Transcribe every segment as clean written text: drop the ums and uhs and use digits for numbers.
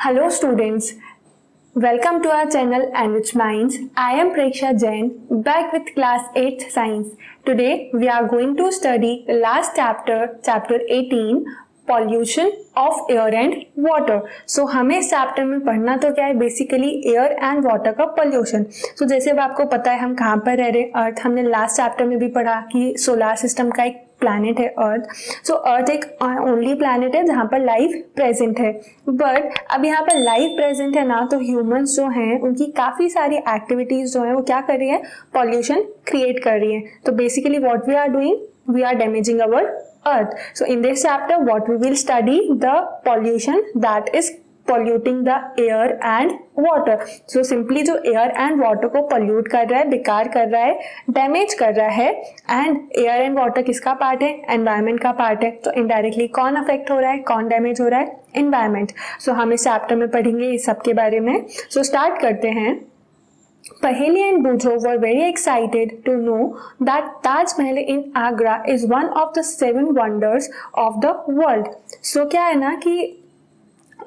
Hello students, welcome to our channel Enrich Minds. I am Preksha Jain, back with class 8th science. Today we are going to study the last chapter, chapter 18, pollution of air and water. So हमें इस chapter में पढ़ना तो क्या है, basically air and water का pollution. So जैसे अब आपको पता है हम कहाँ पर रह रहे हैं, अर्थ. हमने लास्ट चैप्टर में भी पढ़ा कि सोलर सिस्टम का एक प्लैनेट है अर्थ. सो अर्थ एक ओनली प्लैनेट है जहाँ पर लाइफ प्रेजेंट है. बट अब यहाँ पर लाइफ प्रेजेंट है ना, तो ह्यूमंस जो हैं उनकी काफ़ी सारी एक्टिविटीज़ जो हैं वो क्या कर रही है, पॉल्यूशन क्रिएट कर रही है. तो basically what we are doing, we are damaging our earth. So in this chapter what we will study the pollution that is polluting the air and water. So simply जो air and water को pollute कर रहा है, बेकार कर रहा है, damage कर रहा है, and air and water किसका पार्ट है, environment का पार्ट है. तो indirectly कौन affect हो रहा है, कौन damage हो रहा है, environment. So हम इस chapter में पढ़ेंगे इस सब के बारे में. So start करते हैं. Paheli and Bujho were very excited to know that Taj Mahal in Agra is one of the 7 wonders of the world. So क्या है ना कि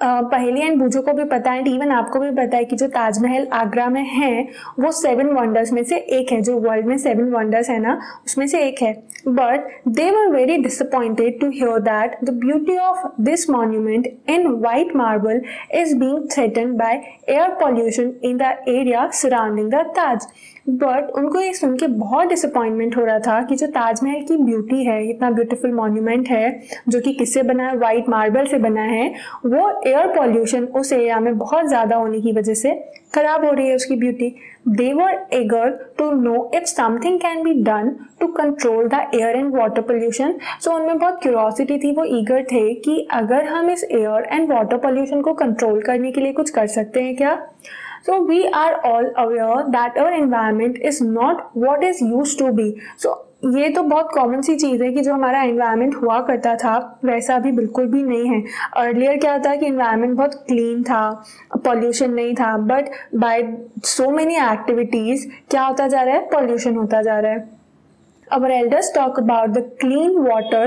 पहेली एंड बूझो को भी पता है, इवन आपको भी पता है कि जो ताजमहल आगरा में है वो 7 वंडर्स में से एक है. जो वर्ल्ड में 7 वंडर्स है ना, उसमें से एक है. But they were very disappointed to hear that the beauty of this monument in white marble is being threatened by air pollution in the area surrounding the Taj. But उनको ये सुन के बहुत डिसअपॉइंटमेंट हो रहा था कि जो ताजमहल की ब्यूटी है, इतना ब्यूटीफुल मॉन्यूमेंट है जो कि किससे बना है, वाइट मार्बल से बना है, वो एयर पॉल्यूशन उस एरिया में बहुत ज़्यादा होने की वजह से खराब हो रही है उसकी beauty. They were eager to know if something can be done to control the air and water pollution. So उनमें बहुत क्यूरोसिटी थी, वो ईगर थे कि अगर हम इस एयर एंड वाटर पोल्यूशन को कंट्रोल करने के लिए कुछ कर सकते हैं क्या. So we are all aware that our environment is not what is used to be. So ये तो बहुत कॉमन सी चीज़ है कि जो हमारा एनवायरनमेंट हुआ करता था वैसा अभी बिल्कुल भी नहीं है. अर्लियर क्या था कि एनवायरनमेंट बहुत क्लीन था, पॉल्यूशन नहीं था. But by so many activities क्या होता जा रहा है, पॉल्यूशन होता जा रहा है. Our elders talk about the clean water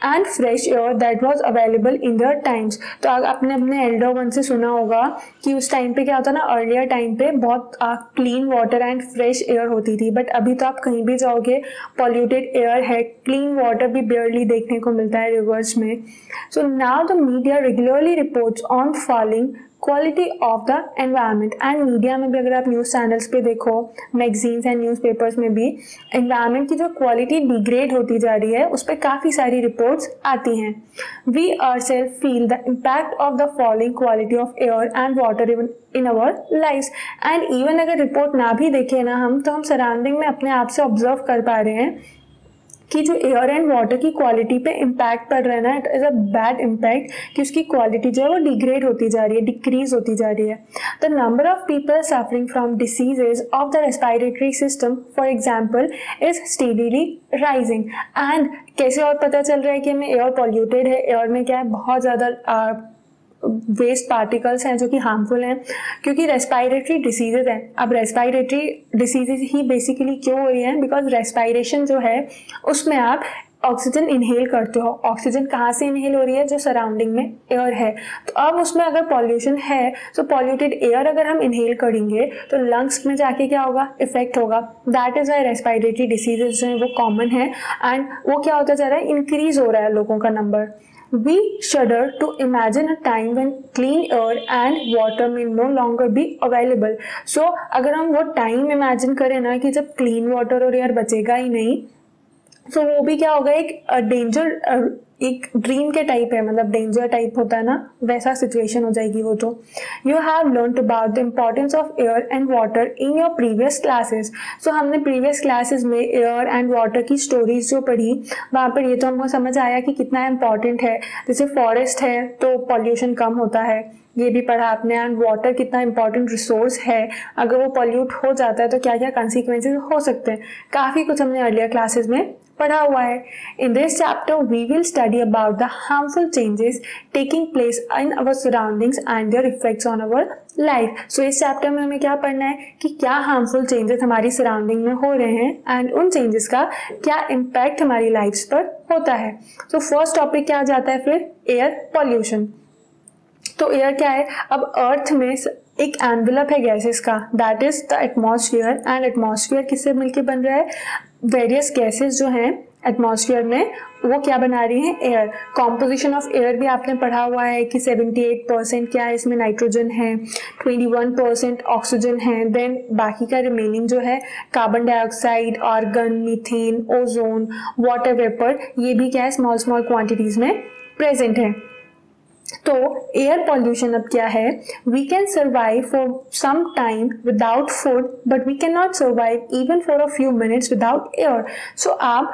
and fresh air that was available in their times. तो आपने अपने एल्डर वन से सुना होगा कि उस टाइम पे क्या होता ना, अर्लियर टाइम पे बहुत clean water and fresh air होती थी. बट अभी तो आप कहीं भी जाओगे पॉल्यूटेड एयर है, क्लीन वाटर भी बेयरली देखने को मिलता है रिवर्स में. So now the media regularly reports on falling quality of the environment. And media में भी अगर आप न्यूज़ चैनल्स पे देखो, मैगजीन्स एंड न्यूज़पेपर्स में भी एनवायरनमेंट की जो क्वालिटी डिग्रेड होती जा रही है उस पर काफ़ी सारी रिपोर्ट्स आती हैं. We ourself feel the impact of the falling quality of air and water in our lifes. And even अगर रिपोर्ट ना भी देखें ना हम, तो हम सराउंडिंग में अपने आप से ऑब्जर्व कर पा रहे हैं कि जो एयर एंड वाटर की क्वालिटी पे इम्पैक्ट पड़ रहा है ना, it is a bad impact कि उसकी क्वालिटी जो है वो डिग्रेड होती जा रही है, डिक्रीज होती जा रही है. The number of people suffering from diseases of the respiratory system for example is steadily rising. And कैसे और पता चल रहा है कि हमें एयर पॉल्यूटेड है, एयर में क्या है, बहुत ज़्यादा वेस्ट पार्टिकल्स हैं जो कि हार्मफुल हैं, क्योंकि रेस्पिरेटरी डिसीजेज हैं. अब रेस्पिरेटरी डिसीजेज ही बेसिकली क्यों हो रही हैं, बिकॉज रेस्पिरेशन जो है उसमें आप ऑक्सीजन इनहेल करते हो. ऑक्सीजन कहाँ से इनहेल हो रही है, जो सराउंडिंग में एयर है. तो अब उसमें अगर पॉल्यूशन है, तो पॉल्यूटेड एयर अगर हम इनहेल करेंगे तो लंग्स में जाके क्या होगा, इफेक्ट होगा. That is why respiratory diseases जो है वो कॉमन है. एंड वो क्या होता जा रहा है, इंक्रीज हो रहा है लोगों का number. We shudder to imagine a time when clean air and water may no longer be available. So अगर हम वो टाइम इमेजिन करें ना कि जब क्लीन वाटर और एयर बचेगा ही नहीं, तो वो भी क्या होगा, एक डेंजर, एक ड्रीम के टाइप है, मतलब डेंजर टाइप होता है ना, वैसा सिचुएशन हो जाएगी वो. तो you have learn about the importance of air and water in your previous classes. So हमने प्रीवियस क्लासेस में एयर एंड वाटर की स्टोरीज जो पढ़ी, वहाँ पर ये तो हमको समझ आया कि कितना इम्पॉर्टेंट है. जैसे फॉरेस्ट है तो पॉल्यूशन कम होता है, ये भी पढ़ा आपने. एंड वाटर कितना इंपॉर्टेंट रिसोर्स है, अगर वो पॉल्यूट हो जाता है तो क्या क्या कंसिक्वेंसेस हो सकते हैं. काफ़ी कुछ हमने अर्लियर क्लासेस में पढ़ा हुआ है. In this chapter we will study about the harmful changes taking place in our surroundings and their effects on our life. So इस चैप्टर में हमें क्या पढ़ना है कि क्या हार्मफुल चेंजेस हमारी सराउंडिंग में हो रहे हैं एंड उन चेंजेस का क्या इम्पैक्ट हमारी लाइफ पर होता है. सो फर्स्ट टॉपिक क्या आ जाता है फिर, एयर पॉल्यूशन. तो एयर क्या है, अब अर्थ में एक एनवेलप है गैसेस का, that is the atmosphere, and atmosphere किससे मिलके बन रहा है, वेरियस गैसेस जो हैं एटमॉस्फेयर में वो क्या बना रही हैं, एयर। कॉम्पोजिशन ऑफ एयर भी आपने पढ़ा हुआ है कि 78% क्या है, इसमें नाइट्रोजन है, 21% ऑक्सीजन है, देन बाकी का रिमेनिंग जो है carbon dioxide, argon, methane, ozone, water vapour, ये भी क्या है स्मॉल स्मॉल क्वांटिटीज में प्रेजेंट है। तो एयर पॉल्यूशन अब क्या है, we can survive for some time without food but we can not survive even for a few minutes without air. So आप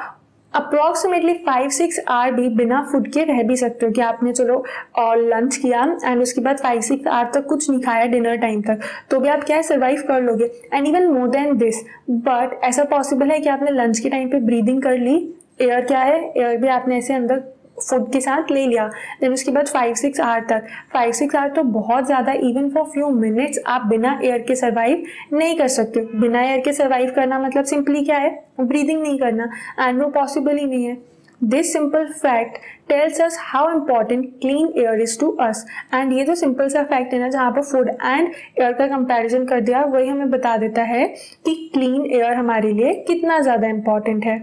अप्रॉक्सीमेटली 5-6 आवर भी बिना फूड के रह भी सकते हो, कि आपने चलो और लंच किया एंड उसके बाद 5-6 आवर तक कुछ नहीं खाया डिनर टाइम तक, तो भी आप क्या है सर्वाइव कर लोगे, and even more than this. But ऐसा पॉसिबल है कि आपने लंच के टाइम पे ब्रीदिंग कर ली, एयर क्या है, एयर भी आपने ऐसे अंदर फूड के साथ ले लिया, देन उसके बाद 5-6 आवर तक, 5-6 आवर तो बहुत ज़्यादा, इवन फॉर फ्यू मिनट्स आप बिना एयर के सर्वाइव नहीं कर सकते। बिना एयर के सर्वाइव करना मतलब सिंपली क्या है, ब्रीदिंग नहीं करना, एंड वो पॉसिबल ही नहीं है। This simple fact tells us how important clean air is to us, and ये जो सिंपल सा फैक्ट है ना, जहाँ पर फूड एंड एयर का कंपैरिजन कर दिया, वही हमें बता देता है कि क्लीन एयर हमारे लिए कितना ज़्यादा इम्पॉर्टेंट है।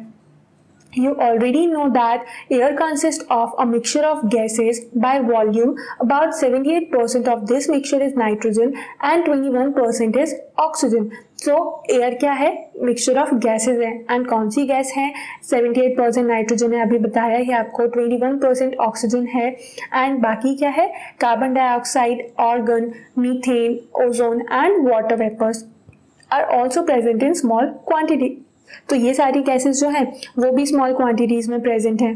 You already know that air consists of a mixture of gases by volume. About 78% of this mixture is nitrogen and 21% is oxygen. So air क्या है, mixture of gases है, and कौन सी gas है, 78% नाइट्रोजन है, अभी बताया ही आपको, 21% ऑक्सीजन है, एंड बाकी क्या है, carbon dioxide, argon, methane, ozone and water vapours are also present in small quantity. तो ये सारी गैसेस जो हैं वो भी स्मॉल क्वांटिटीज में प्रेजेंट हैं,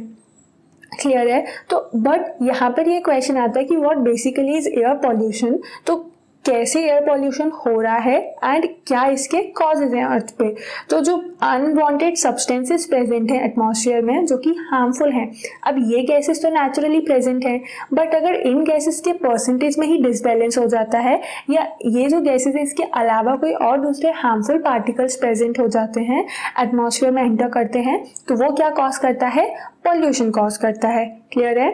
क्लियर है। तो बट यहाँ पर ये क्वेश्चन आता है कि what basically is air pollution, तो कैसे एयर पॉल्यूशन हो रहा है एंड क्या इसके कॉजेज हैं अर्थ पे। तो जो अनवांटेड सब्सटेंसेस प्रेजेंट हैं एटमॉस्फेयर में जो कि हार्मफुल हैं, अब ये गैसेस तो नेचुरली प्रेजेंट हैं, बट अगर इन गैसेस के परसेंटेज में ही डिसबैलेंस हो जाता है, या ये जो गैसेस है इसके अलावा कोई और दूसरे हार्मफुल पार्टिकल्स प्रेजेंट हो जाते हैं, एटमॉस्फेयर में एंटर करते हैं, तो वो क्या कॉज करता है, पॉल्यूशन कॉज करता है, क्लियर है।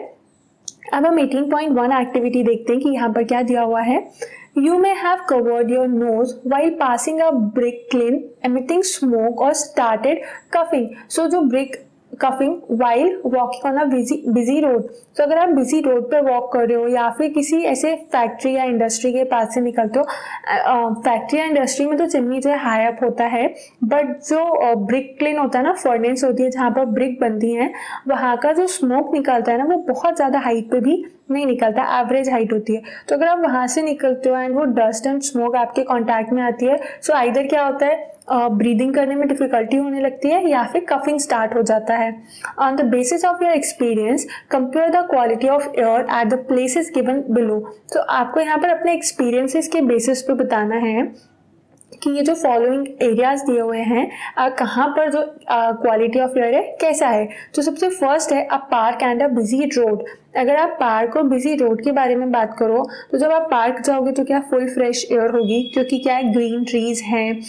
अब हम 18.1 एक्टिविटी देखते हैं कि यहाँ पर क्या दिया हुआ है। You may have covered your nose while passing a brick kiln emitting smoke or started coughing. So जो brick coughing while walking on a busy road. तो अगर आप busy road पे walk कर रहे हो या फिर किसी ऐसे फैक्ट्री या इंडस्ट्री के पास से निकलते हो, फैक्ट्री या इंडस्ट्री में तो चिमनी जो है हाई अप होता है, बट जो ब्रिक क्लीन होता है ना, फर्नेस होती है जहाँ पर ब्रिक बनती है, वहाँ का जो स्मोक निकलता है ना, वो बहुत ज़्यादा हाइट पे भी नहीं निकलता, एवरेज हाइट होती है। तो अगर आप वहाँ से निकलते हो एंड वो डस्ट एंड स्मोक आपके कांटेक्ट में आती है, सो आइदर क्या होता है, ब्रीदिंग करने में डिफिकल्टी होने लगती है या फिर कफिंग स्टार्ट हो जाता है। On the basis of your experience compare the quality of air at the places given below. तो आपको यहाँ पर अपने एक्सपीरियंसेस के बेसिस पे बताना है कि ये जो फॉलोइंग एरियाज दिए हुए हैं कहाँ पर जो क्वालिटी ऑफ एयर है कैसा है। तो सबसे फर्स्ट है a park and a busy road. अगर आप पार्क और बिजी रोड के बारे में बात करो तो जब आप पार्क जाओगे तो क्या फुल फ्रेश एयर होगी, क्योंकि क्या है ग्रीन ट्रीज हैं,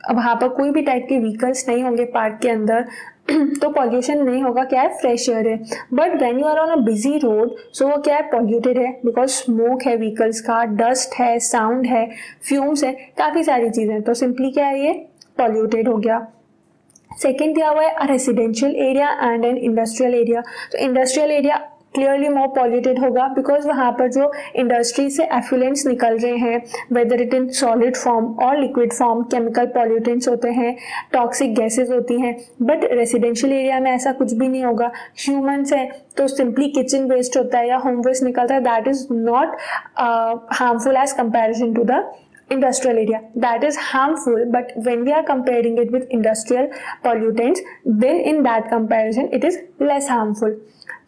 वहाँ पर कोई भी टाइप के व्हीकल्स नहीं होंगे पार्क के अंदर, तो पॉल्यूशन नहीं होगा, क्या है फ्रेश एयर है। But when you are on a busy road so वो क्या है पॉल्यूटेड है, बिकॉज स्मोक है व्हीकल्स का, डस्ट है, साउंड है, फ्यूम्स है, काफ़ी सारी चीज़ें, तो सिंपली क्या है ये पॉल्यूटेड हो गया। सेकेंड दिया हुआ है a residential area and an industrial area. तो industrial area clearly more polluted होगा, बिकॉज वहाँ पर जो इंडस्ट्री से एफ्लुएंट्स निकल रहे हैं, whether it in solid form और लिक्विड फॉर्म, केमिकल पॉल्यूटेंट्स होते हैं, टॉक्सिक गैसेज होती हैं। बट रेसिडेंशियल एरिया में ऐसा कुछ भी नहीं होगा। ह्यूमन्स है तो सिंपली किचन वेस्ट होता है या होम वेस्ट निकलता है, that is not harmful as comparison to the industrial area. That is harmful, but when we are comparing it with industrial pollutants, then in that comparison it is less harmful.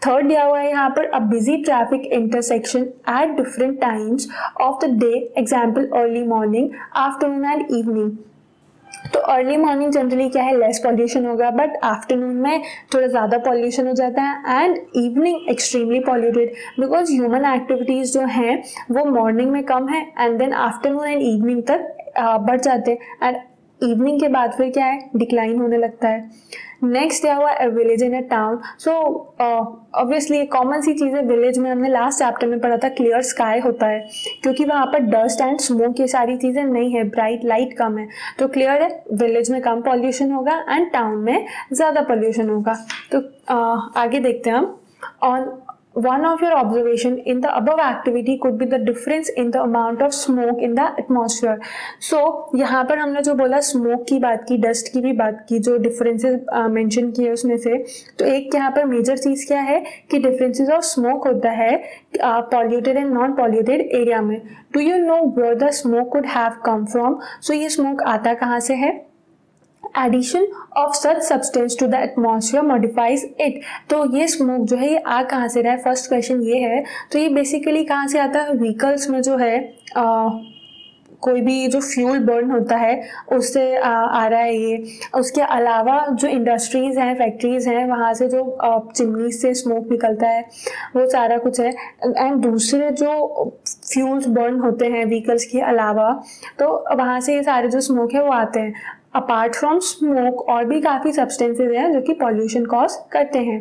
Third दिया हुआ है यहाँ पर a busy traffic intersection at different times of the day, example early morning, afternoon and evening. तो early morning generally क्या है less pollution होगा, but afternoon में थोड़ा ज़्यादा पॉल्यूशन हो जाता है, and evening extremely polluted, because human activities जो हैं वो मॉर्निंग में कम है and then afternoon and evening तक बढ़ जाते हैं। एंड इवनिंग के बाद फिर क्या है, डिक्लाइन होने लगता है। नेक्स्ट क्या हुआ, a village in a town. So obviously common सी चीज़ है, विलेज में हमने लास्ट चैप्टर में पढ़ा था क्लियर स्काई होता है, क्योंकि वहाँ पर डस्ट एंड स्मोक ये सारी चीज़ें नहीं है, ब्राइट लाइट कम है, तो क्लियर है विलेज में कम पॉल्यूशन होगा एंड टाउन में ज़्यादा पॉल्यूशन होगा। तो आगे देखते हैं हम। On one of your observation in the above activity could be the difference in the amount of smoke in the atmosphere. So यहाँ पर हमने जो बोला स्मोक की बात की, डस्ट की भी बात की, जो डिफरेंसेस मेंशन किए उसमें से, तो एक यहाँ पर मेजर चीज़ क्या है कि डिफरेंसेस ऑफ स्मोक होता है polluted and non polluted area में। Do you know where the smoke could have come from? So ये स्मोक आता कहाँ से है? Addition of such substance to the atmosphere modifies it. तो ये स्मोक जो है ये आ कहाँ से रहा है, फर्स्ट क्वेश्चन ये है। तो ये बेसिकली कहाँ से आता है? व्हीकल्स में जो है कोई भी जो फ्यूल बर्न होता है उससे आ रहा है ये। उसके अलावा जो इंडस्ट्रीज़ हैं, फैक्ट्रीज़ हैं, वहाँ से जो चिमनी से स्मोक निकलता है वो सारा कुछ है। एंड दूसरे जो फ्यूल्स बर्न होते हैं व्हीकल्स के अलावा, तो वहाँ से ये सारे जो स्मोक है वो आते हैं। अपार्ट फ्रॉम स्मोक और भी काफ़ी सब्सटेंसेज हैं जो कि पॉल्यूशन कॉज करते हैं।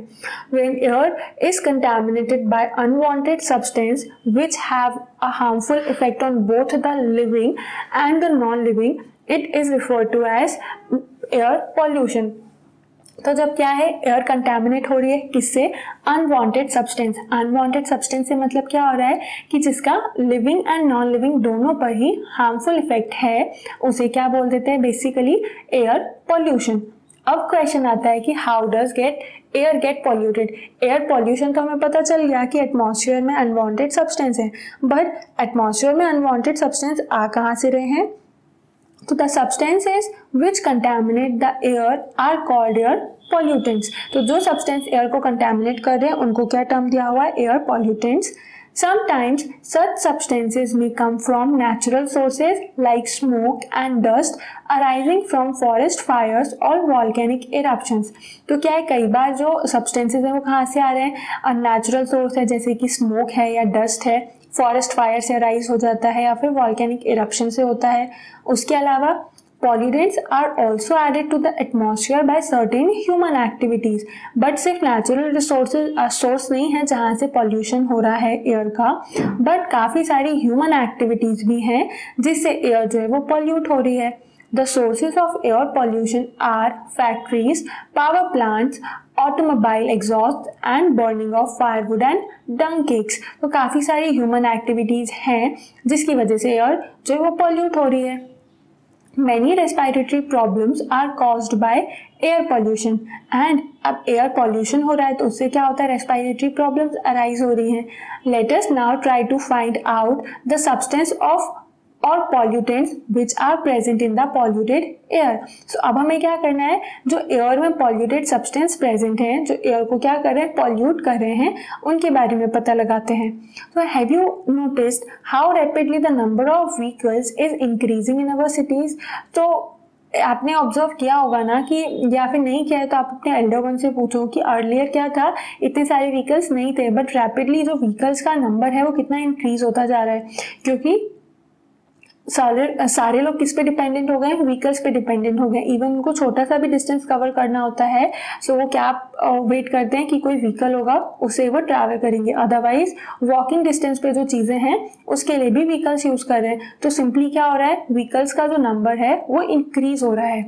When air is contaminated by unwanted substance which have a harmful effect on both the living and the non living, it is referred to as air pollution. तो जब क्या है, एयर कंटेमिनेट हो रही है किससे? Unwanted substance. अनवांटेड सब्सटेंस से मतलब क्या हो रहा है कि जिसका लिविंग एंड नॉन लिविंग दोनों पर ही हार्मफुल इफेक्ट है, उसे क्या बोल देते हैं? Basically air pollution. अब क्वेश्चन आता है कि how does air get polluted? Air pollution तो हमें पता चल गया कि एटमॉस्फेयर में अनवांटेड सब्सटेंस है, बट एटमॉस्फेयर में अनवांटेड सब्सटेंस आ कहाँ से रहे हैं? तो the substances which contaminate the air are called air pollutants. तो जो substance air को contaminate कर रहे हैं उनको क्या term दिया हुआ है? air pollutants. Sometimes such substances may come from natural sources like smoke and dust arising from forest fires or volcanic eruptions. तो क्या है, कई बार जो substances हैं वो कहाँ से आ रहे हैं? नेचुरल सोर्स है, जैसे कि स्मोक है या डस्ट है, फॉरेस्ट फायर से राइज हो जाता है या फिर वॉल्केनिक इरप्शन से होता है। उसके अलावा pollutants are also added to the atmosphere by certain human activities. But सिर्फ नेचुरल रिसोर्सेज सोर्स नहीं है जहाँ से पॉल्यूशन हो रहा है एयर का, बट काफ़ी सारी ह्यूमन एक्टिविटीज भी हैं जिससे एयर जो है वो पॉल्यूट हो रही है। The sources of air pollution are factories, power plants, automobile exhaust and burning of firewood and dung cakes. तो काफ़ी सारी ह्यूमन एक्टिविटीज़ हैं जिसकी वजह से एयर जो है वो पॉल्यूट हो रही है। Many respiratory problems are caused by air pollution. And अब एयर पॉल्यूशन हो रहा है तो उससे क्या होता है? रेस्पिरेटरी प्रॉब्लम्स अराइज हो रही हैं। Let us now try to find out the substance of our pollutants which are present in the polluted air. So अब हमें क्या करना है, जो एयर में polluted substance present हैं, जो एयर को क्या कर रहे हैं? pollute कर रहे हैं, उनके बारे में पता लगाते हैं। So have you noticed how rapidly the number of vehicles is increasing in our cities? तो आपने ऑब्जर्व किया होगा ना कि, या फिर नहीं किया है तो आप अपने एल्डर वन से पूछो कि अर्लियर क्या था, इतने सारे व्हीकल्स नहीं थे, बट रैपिडली जो व्हीकल्स का नंबर है वो कितना इंक्रीज होता जा रहा है, क्योंकि सारे लोग किस पे डिपेंडेंट हो गए? व्हीकल्स पे डिपेंडेंट हो गए। इवन उनको छोटा सा भी डिस्टेंस कवर करना होता है, सो वो क्या वेट करते हैं कि कोई व्हीकल होगा उससे वो ट्रैवल करेंगे। अदरवाइज वॉकिंग डिस्टेंस पे जो चीज़ें हैं उसके लिए भी व्हीकल्स यूज़ कर रहे हैं। तो सिंपली क्या हो रहा है? व्हीकल्स का जो नंबर है वो इंक्रीज हो रहा है।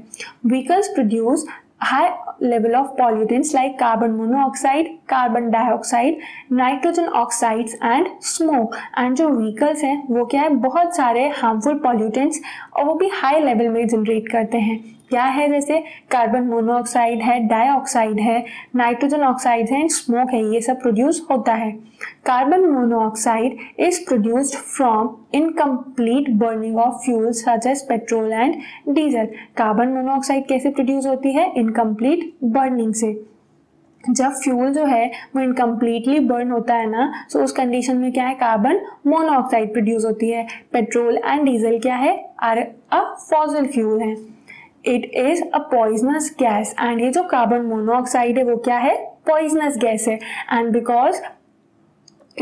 Vehicles produce high level of pollutants like carbon monoxide, carbon dioxide, nitrogen oxides and smoke. and जो vehicles हैं वो क्या है? बहुत सारे harmful pollutants और वो भी high level में generate करते हैं। क्या है? जैसे कार्बन मोनोऑक्साइड है, डाइऑक्साइड है, नाइट्रोजन ऑक्साइड है, स्मोक है, ये सब प्रोड्यूस होता है। Carbon monoxide is produced from incomplete burning of fuels such as petrol and diesel. Carbon monoxide कैसे प्रोड्यूस होती है? इनकम्प्लीट बर्निंग से। जब फ्यूल जो है वो इनकम्प्लीटली बर्न होता है ना, तो उस कंडीशन में क्या है? कार्बन मोनोऑक्साइड प्रोड्यूस होती है। पेट्रोल एंड डीजल क्या है? आर अ फॉसिल फ्यूल है। It is a poisonous gas. And ये जो कार्बन मोनोऑक्साइड है वो क्या है? पॉइजनस गैस है। एंड बिकॉज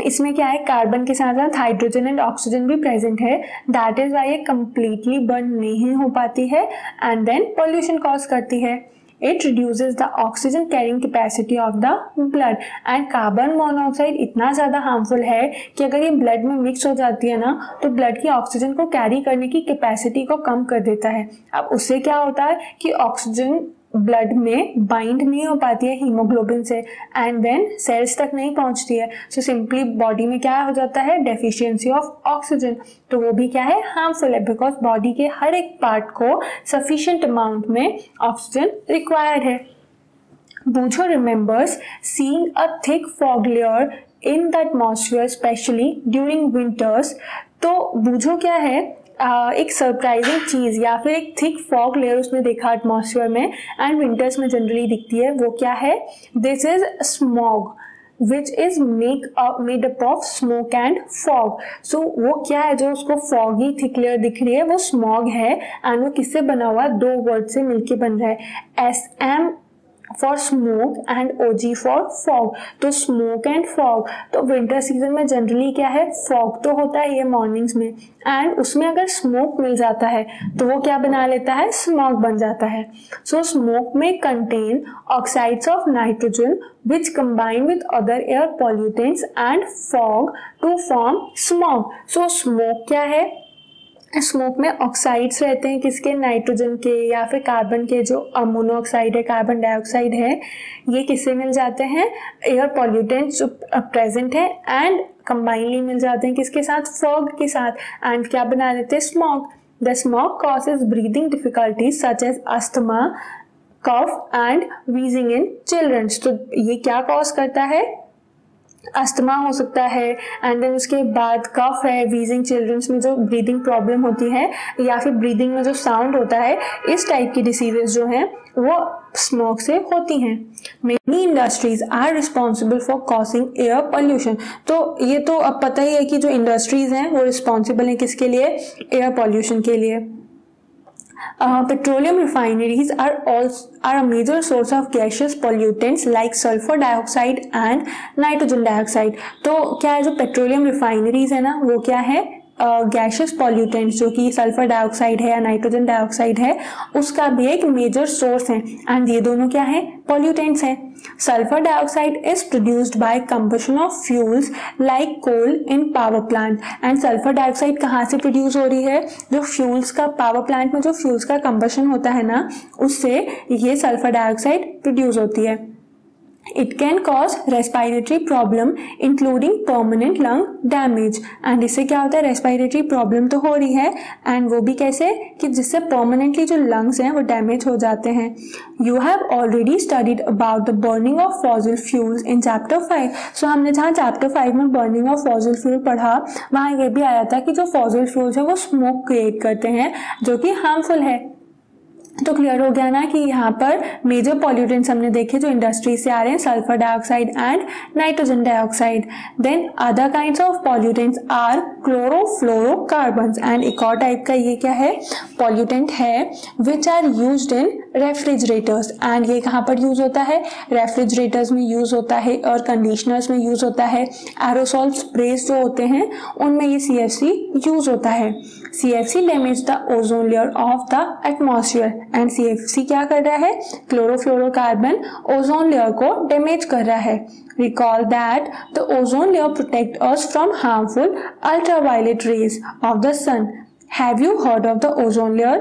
इसमें क्या है, कार्बन के साथ साथ हाइड्रोजन एंड ऑक्सीजन भी प्रेजेंट है, दैट इज वाई ये कंप्लीटली बर्न नहीं हो पाती है एंड देन पॉल्यूशन कॉज करती है। It reduces the oxygen carrying capacity of the blood and carbon monoxide इतना ज़्यादा हार्मफुल है कि अगर ये ब्लड में मिक्स हो जाती है ना तो ब्लड की ऑक्सीजन को कैरी करने की कैपेसिटी को कम कर देता है। अब उससे क्या होता है कि ऑक्सीजन ब्लड में बाइंड नहीं हो पाती है हीमोग्लोबिन से एंड देन सेल्स तक नहीं पहुंचती है, सो सिंपली बॉडी में क्या हो जाता है, डेफिशिएंसी ऑफ ऑक्सीजन। तो वो भी क्या है, हार्मफुल है, बिकॉज बॉडी के हर एक पार्ट को सफिशिएंट अमाउंट में ऑक्सीजन रिक्वायर्ड है। Boojho remembers seeing a thick fog layer in the atmosphere especially during winters. तो बूझो क्या है, एक सरप्राइजिंग चीज़ या फिर एक थिक फॉग लेयर उसने देखा एटमॉस्फेयर में एंड विंटर्स में जनरली दिखती है। वो क्या है, this is smog which is made up of smoke and fog. So वो क्या है, जो उसको फॉगी थिक लेयर दिख रही है वो स्मॉग है एंड वो किससे बना हुआ है, दो वर्ड से मिलके बन रहा है, SM for smoke and OG for fog. तो स्मोक एंड फॉग, तो विंटर सीजन में जनरली क्या है, फॉग तो होता है ये मॉर्निंग्स में एंड उसमें अगर स्मोक मिल जाता है तो वो क्या बना लेता है, स्मॉग बन जाता है। सो स्मोक में contain oxides of nitrogen which combine with other air pollutants and fog to form smog। So smoke क्या है, स्मोक में ऑक्साइड्स रहते हैं किसके, नाइट्रोजन के या फिर कार्बन के, जो मोनोऑक्साइड है, कार्बन डाइऑक्साइड है, ये किससे मिल जाते हैं, एयर पॉल्यूटेंट्स जो प्रेजेंट है एंड कंबाइनली मिल जाते हैं किसके साथ, फॉग के साथ एंड क्या बना देते हैं, smog. The smog causes breathing difficulties such as asthma, cough and wheezing in childrens. तो ये क्या कॉज करता है, अस्थमा हो सकता है एंड देन उसके बाद कफ है, वीजिंग चिल्ड्रंस में जो ब्रीदिंग प्रॉब्लम होती है या फिर ब्रीदिंग में जो साउंड होता है, इस टाइप की डिसीजेज जो हैं वो स्मोक से होती हैं। Many industries are responsible for causing air pollution. तो ये तो अब पता ही है कि जो इंडस्ट्रीज हैं वो रिस्पॉन्सिबल हैं किसके लिए, एयर पोल्यूशन के लिए। Petroleum refineries are a major source of gaseous pollutants like sulfur dioxide and nitrogen dioxide। तो क्या है, जो पेट्रोलियम रिफाइनरीज है ना वो क्या है, गैशियस पॉल्यूटेंट्स जो कि सल्फर डाइऑक्साइड है या नाइट्रोजन डाइऑक्साइड है उसका भी एक मेजर सोर्स है एंड ये दोनों क्या है, पॉल्यूटेंट्स हैं। Sulphur dioxide is produced by combustion of fuels like coal in power plant and sulphur dioxide कहाँ से प्रोड्यूस हो रही है, जो फ्यूल्स का पावर प्लांट में जो फ्यूल्स का कंबशन होता है ना उससे ये सल्फर डाइऑक्साइड प्रोड्यूस होती है। It can cause respiratory problem including permanent lung damage and इससे क्या होता है, रेस्पिरेटरी प्रॉब्लम तो हो रही है एंड वो भी कैसे, कि जिससे परमानेंटली जो लंग्स हैं वो डैमेज हो जाते हैं। You have already studied about the burning of fossil fuels in chapter 5। सो हमने जहाँ चैप्टर 5 में बर्निंग ऑफ फॉसिल फ्यूल पढ़ा वहाँ ये भी आया था कि जो फॉसिल फ्यूल्स है वो स्मोक क्रिएट करते हैं जो कि हार्मफुल है। तो क्लियर हो गया ना कि यहाँ पर मेजर पॉल्यूटेंट्स हमने देखे जो इंडस्ट्री से आ रहे हैं, sulphur dioxide and nitrogen dioxide. Then other kinds of pollutants are chlorofluorocarbons and एक और टाइप का ये क्या है, पॉल्यूटेंट है which are used in refrigerators and ये कहाँ पर यूज होता है, रेफ्रिजरेटर्स में यूज होता है और कंडीशनर्स में यूज होता है। एरोसॉल स्प्रेस जो होते हैं उनमें ये CFC यूज होता है। CFC damage the ozone layer of the atmosphere and CFC क्या कर रहा है, क्लोरोफ्लोरोकार्बन ओजोन लेयर को डैमेज कर रहा है। Recall that the ozone layer protects us from harmful ultraviolet rays of the sun। Have you heard of the ozone layer?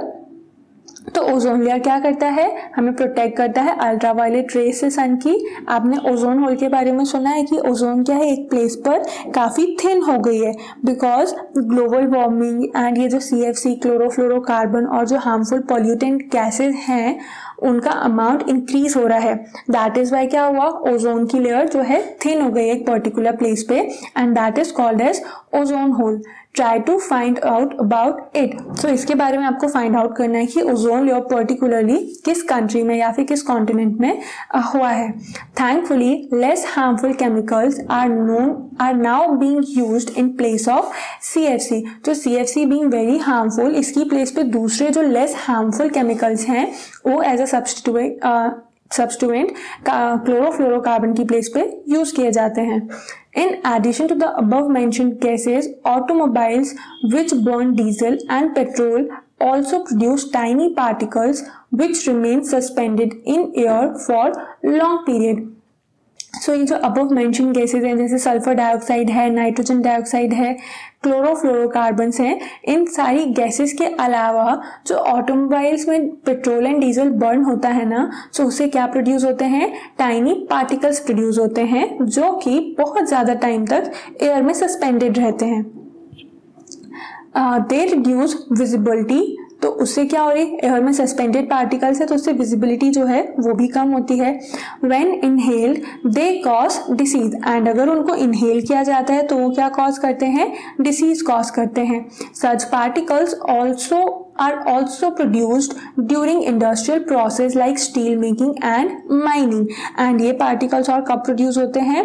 तो ozone layer क्या करता है, हमें प्रोटेक्ट करता है अल्ट्रावायलेट रेस से सन की। आपने ओजोन होल के बारे में सुना है कि ओजोन क्या है, एक प्लेस पर काफ़ी थिन हो गई है बिकॉज ग्लोबल वार्मिंग एंड ये जो CFC क्लोरोफ्लोरोकार्बन और जो हार्मफुल पॉल्यूटेंट गैसेज हैं उनका अमाउंट इंक्रीज हो रहा है। दैट इज वाई क्या हुआ, ओजोन की लेयर जो है थिन हो गई एक पर्टिकुलर प्लेस पे and that is called as ozone hole. Try to find out about it. So इसके बारे में आपको फाइंड आउट करना है कि ओजोन लेयर पर्टिकुलरली किस कंट्री में या फिर किस कॉन्टिनेंट में हुआ है। Thankfully less harmful chemicals are now being used in place of CFC। जो CFC बीइंग वेरी हार्मफुल, इसकी प्लेस पे दूसरे जो लेस हार्मफुल केमिकल्स हैं वो as a substitute substituent chlorofluorocarbon की प्लेस पे यूज किए जाते हैं। In addition to the above mentioned gases, automobiles which burn diesel and petrol also produce tiny particles which remain suspended in air for long period. सो ये जो above mention gases हैं जैसे sulphur dioxide है, nitrogen dioxide है, chlorofluorocarbons हैं, इन सारी gases के अलावा जो ऑटोमोबाइल्स में पेट्रोल एंड डीजल बर्न होता है ना, सो उससे क्या प्रोड्यूस होते हैं, टाइनी पार्टिकल्स प्रोड्यूस होते हैं जो कि बहुत ज़्यादा टाइम तक एयर में सस्पेंडेड रहते हैं। दे रिड्यूस विजिबिलिटी, तो उससे क्या हो रही है, एयर में सस्पेंडेड पार्टिकल्स है तो उससे विजिबिलिटी जो है वो भी कम होती है। When inhaled they cause disease, and अगर उनको इनहेल किया जाता है तो वो क्या कॉज करते हैं, डिसीज कॉज करते हैं। सच particles are also produced during industrial process like steel making and mining, and ये particles और कब produce होते हैं,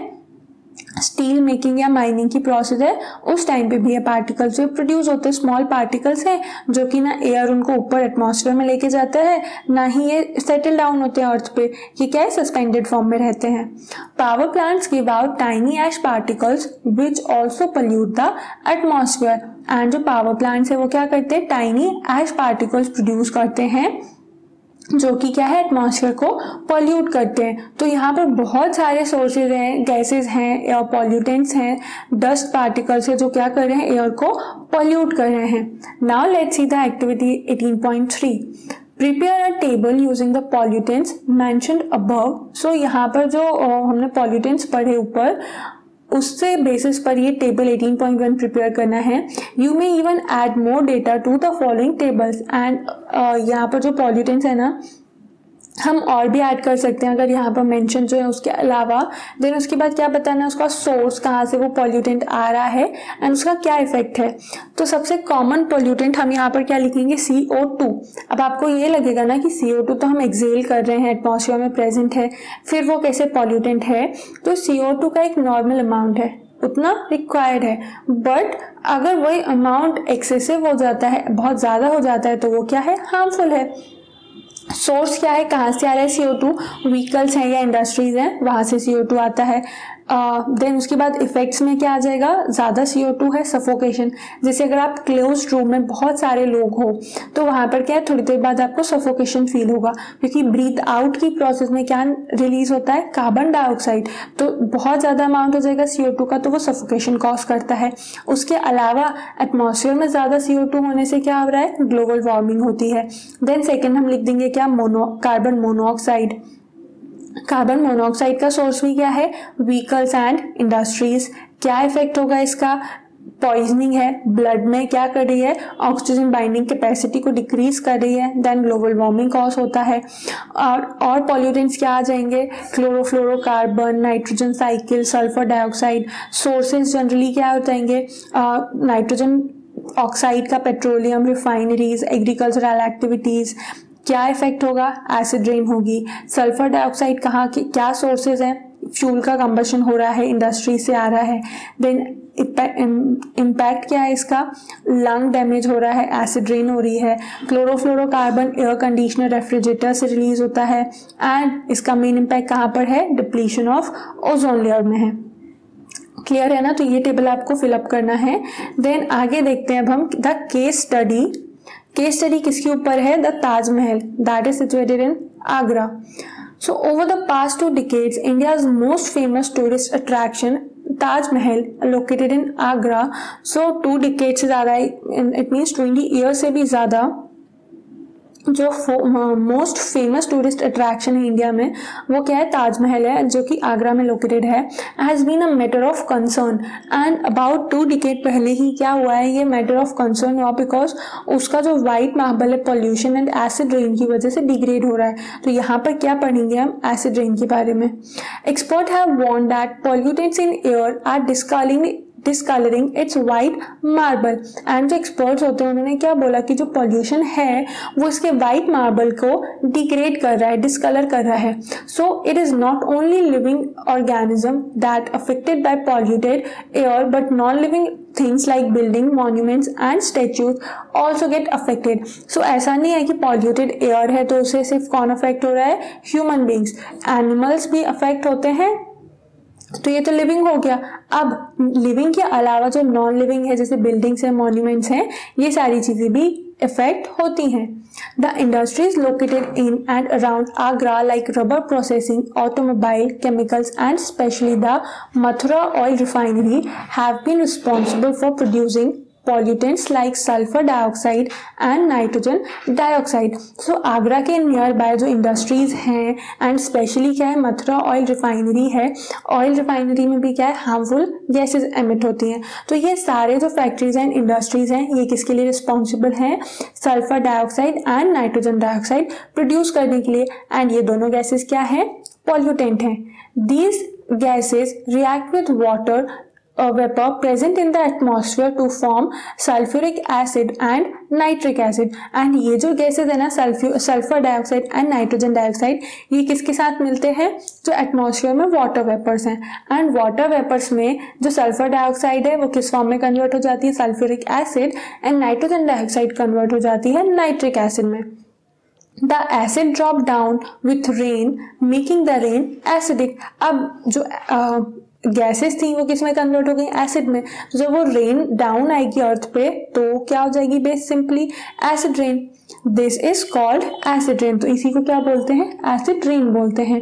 स्टील मेकिंग या माइनिंग की प्रोसेस है उस टाइम पे भी ये पार्टिकल्स जो प्रोड्यूस होते हैं, स्मॉल पार्टिकल्स हैं जो कि ना एयर उनको ऊपर एटमॉस्फेयर में लेके जाता है, ना ही ये सेटल डाउन होते हैं अर्थ पे, ये क्या है, सस्पेंडेड फॉर्म में रहते हैं। Power plants give out tiny ash particles which also pollute the atmosphere, and जो पावर प्लांट्स है वो क्या करते हैं, टाइनी एश पार्टिकल्स प्रोड्यूस करते हैं जो कि क्या है, एटमॉस्फेयर को पॉल्यूट करते हैं। तो यहाँ पर बहुत सारे सोर्सेज हैं, गैसेस हैं, एयर पॉल्यूटेंट्स हैं, डस्ट पार्टिकल्स है जो क्या कर रहे हैं, एयर को पॉल्यूट कर रहे हैं। Now let's see the activity 18.3। Prepare a table using the pollutants mentioned above. So यहाँ पर जो हमने पॉल्यूटेंट्स पढ़े ऊपर, उससे बेसिस पर ये टेबल 18.1 प्रिपेयर करना है। You may even add more data to the following tables, and यहाँ पर जो पॉल्यूटेंट्स है ना हम और भी ऐड कर सकते हैं अगर यहाँ पर मेंशन जो है उसके अलावा। देन उसके बाद क्या बताना है, उसका सोर्स कहाँ से वो पॉल्यूटेंट आ रहा है एंड उसका क्या इफेक्ट है। तो सबसे कॉमन पॉल्यूटेंट हम यहाँ पर क्या लिखेंगे, CO2। अब आपको ये लगेगा ना कि CO2 तो हम एक्सेल कर रहे हैं, एटमॉस्फेयर में प्रेजेंट है, फिर वो कैसे पॉल्यूटेंट है। तो CO2 का एक नॉर्मल अमाउंट है, उतना रिक्वायर्ड है, बट अगर वही अमाउंट एक्सेसिव हो जाता है, बहुत ज़्यादा हो जाता है, तो वो क्या है, हार्मफुल है। सोर्स क्या है, कहाँ से आ रहा है CO2, व्हीकल्स हैं या इंडस्ट्रीज हैं, वहाँ से CO2 आता है। देन उसके बाद इफेक्ट्स में क्या आ जाएगा, ज़्यादा CO2 है, सफोकेशन। जैसे अगर आप क्लोज रूम में बहुत सारे लोग हो तो वहाँ पर क्या है, थोड़ी देर बाद आपको सफोकेशन फील होगा, क्योंकि ब्रीथ आउट की प्रोसेस में क्या रिलीज होता है, कार्बन डाइऑक्साइड। तो बहुत ज़्यादा अमाउंट हो जाएगा CO2 का, तो वो सफोकेशन कॉज करता है। उसके अलावा एटमॉस्फेयर में ज़्यादा CO2 होने से क्या हो रहा है, ग्लोबल वार्मिंग होती है। देन सेकेंड हम लिख देंगे क्या, कार्बन मोनोऑक्साइड। कार्बन मोनोऑक्साइड का सोर्स भी क्या है, व्हीकल्स एंड इंडस्ट्रीज। क्या इफेक्ट होगा इसका, पॉइजनिंग है, ब्लड में क्या कर रही है, ऑक्सीजन बाइंडिंग कैपेसिटी को डिक्रीज कर रही है, देन ग्लोबल वार्मिंग कॉज होता है। और पॉल्यूटेंट्स क्या आ जाएंगे, chlorofluorocarbon, nitrogen cycle, sulphur dioxide. Sources generally क्या हो जाएंगे, नाइट्रोजन ऑक्साइड का पेट्रोलियम, रिफाइनरीज, एग्रीकल्चरल एक्टिविटीज। क्या इफेक्ट होगा, एसिड रेन होगी। सल्फर डाइऑक्साइड कहाँ के क्या सोर्सेज हैं, फ्यूल का कंबशन हो रहा है, इंडस्ट्री से आ रहा है। देन इम्पैक्ट क्या है इसका, लंग डैमेज हो रहा है, एसिड रेन हो रही है। क्लोरोफ्लोरोकार्बन एयर कंडीशनर, रेफ्रिजरेटर से रिलीज होता है, एंड इसका मेन इम्पैक्ट कहाँ पर है, डिप्लीशन ऑफ ओजोन लेयर में है। क्लियर है ना, तो ये टेबल आपको फिलअप करना है। देन आगे देखते हैं अब हम the case study. Case study किसके ऊपर है, the Taj Mahal, that is situated in Agra. So over the past 2 decades, India's most famous tourist attraction, Taj Mahal, located in Agra. So 2 decades से ज़्यादा, it means 20 years से भी ज़्यादा जो मोस्ट फेमस टूरिस्ट अट्रैक्शन है इंडिया में, वो क्या है, ताजमहल है जो कि आगरा में लोकेटेड है। Has been a matter of concern, and about 2 decade पहले ही क्या हुआ है, ये मैटर ऑफ कंसर्न हुआ बिकॉज उसका जो वाइट मार्बल है पॉल्यूशन एंड एसिड रेन की वजह से डिग्रेड हो रहा है। तो यहाँ पर क्या पढ़ेंगे हम, एसिड रेन के बारे में। Expert have warned that pollutants in air are discolouring its white marble. And जो एक्सपर्ट्स होते हैं उन्होंने क्या बोला कि जो पॉल्यूशन है वो इसके वाइट मार्बल को डिग्रेड कर रहा है, डिस्कलर कर रहा है। So it is not only living organism that affected by polluted air but non living things like building, monuments and statues also get affected. So ऐसा नहीं है कि polluted air है तो उससे सिर्फ कौन अफेक्ट हो रहा है, ह्यूमन बींग्स, एनिमल्स भी अफेक्ट होते हैं. तो ये तो लिविंग हो गया. अब लिविंग के अलावा जो नॉन लिविंग है जैसे बिल्डिंग्स है, मॉन्यूमेंट्स हैं, ये सारी चीजें भी इफेक्ट होती हैं. The industries located in and around Agra like rubber processing, automobile, chemicals and especially the Mathura oil refinery have been responsible for producing pollutants like sulfur dioxide and nitrogen dioxide. So Agra के near by जो industries हैं and specially क्या है, Mathura oil refinery है. Oil refinery में भी क्या है, हार्मफुल गैसेस एमिट होती हैं. तो ये सारे जो फैक्ट्रीज एंड इंडस्ट्रीज हैं ये किसके लिए रिस्पॉन्सिबल हैं, sulphur dioxide and nitrogen dioxide produce करने के लिए. एंड ये दोनों गैसेस क्या है, पॉल्यूटेंट हैं. These gases react with water vapor present in the atmosphere to form sulfuric acid and nitric acid. and ये जो गैसेज है ना, sulphur dioxide and nitrogen dioxide, ये किसके साथ मिलते हैं, जो एटमॉस्फेयर में वाटर वेपर्स हैं. एंड वाटर वेपर्स में जो सल्फर डाइऑक्साइड है वो किस फॉर्म में कन्वर्ट हो जाती है, sulphuric acid, and nitrogen dioxide convert हो जाती है नाइट्रिक एसिड में. The acid drop down with rain, making the rain acidic. अब जो गैसेस थी वो किस में कन्वर्ट हो गई, एसिड में. तो जब वो रेन डाउन आएगी अर्थ पे तो क्या हो जाएगी, base simply acid rain. This is called acid rain. तो इसी को क्या बोलते हैं, एसिड रेन बोलते हैं.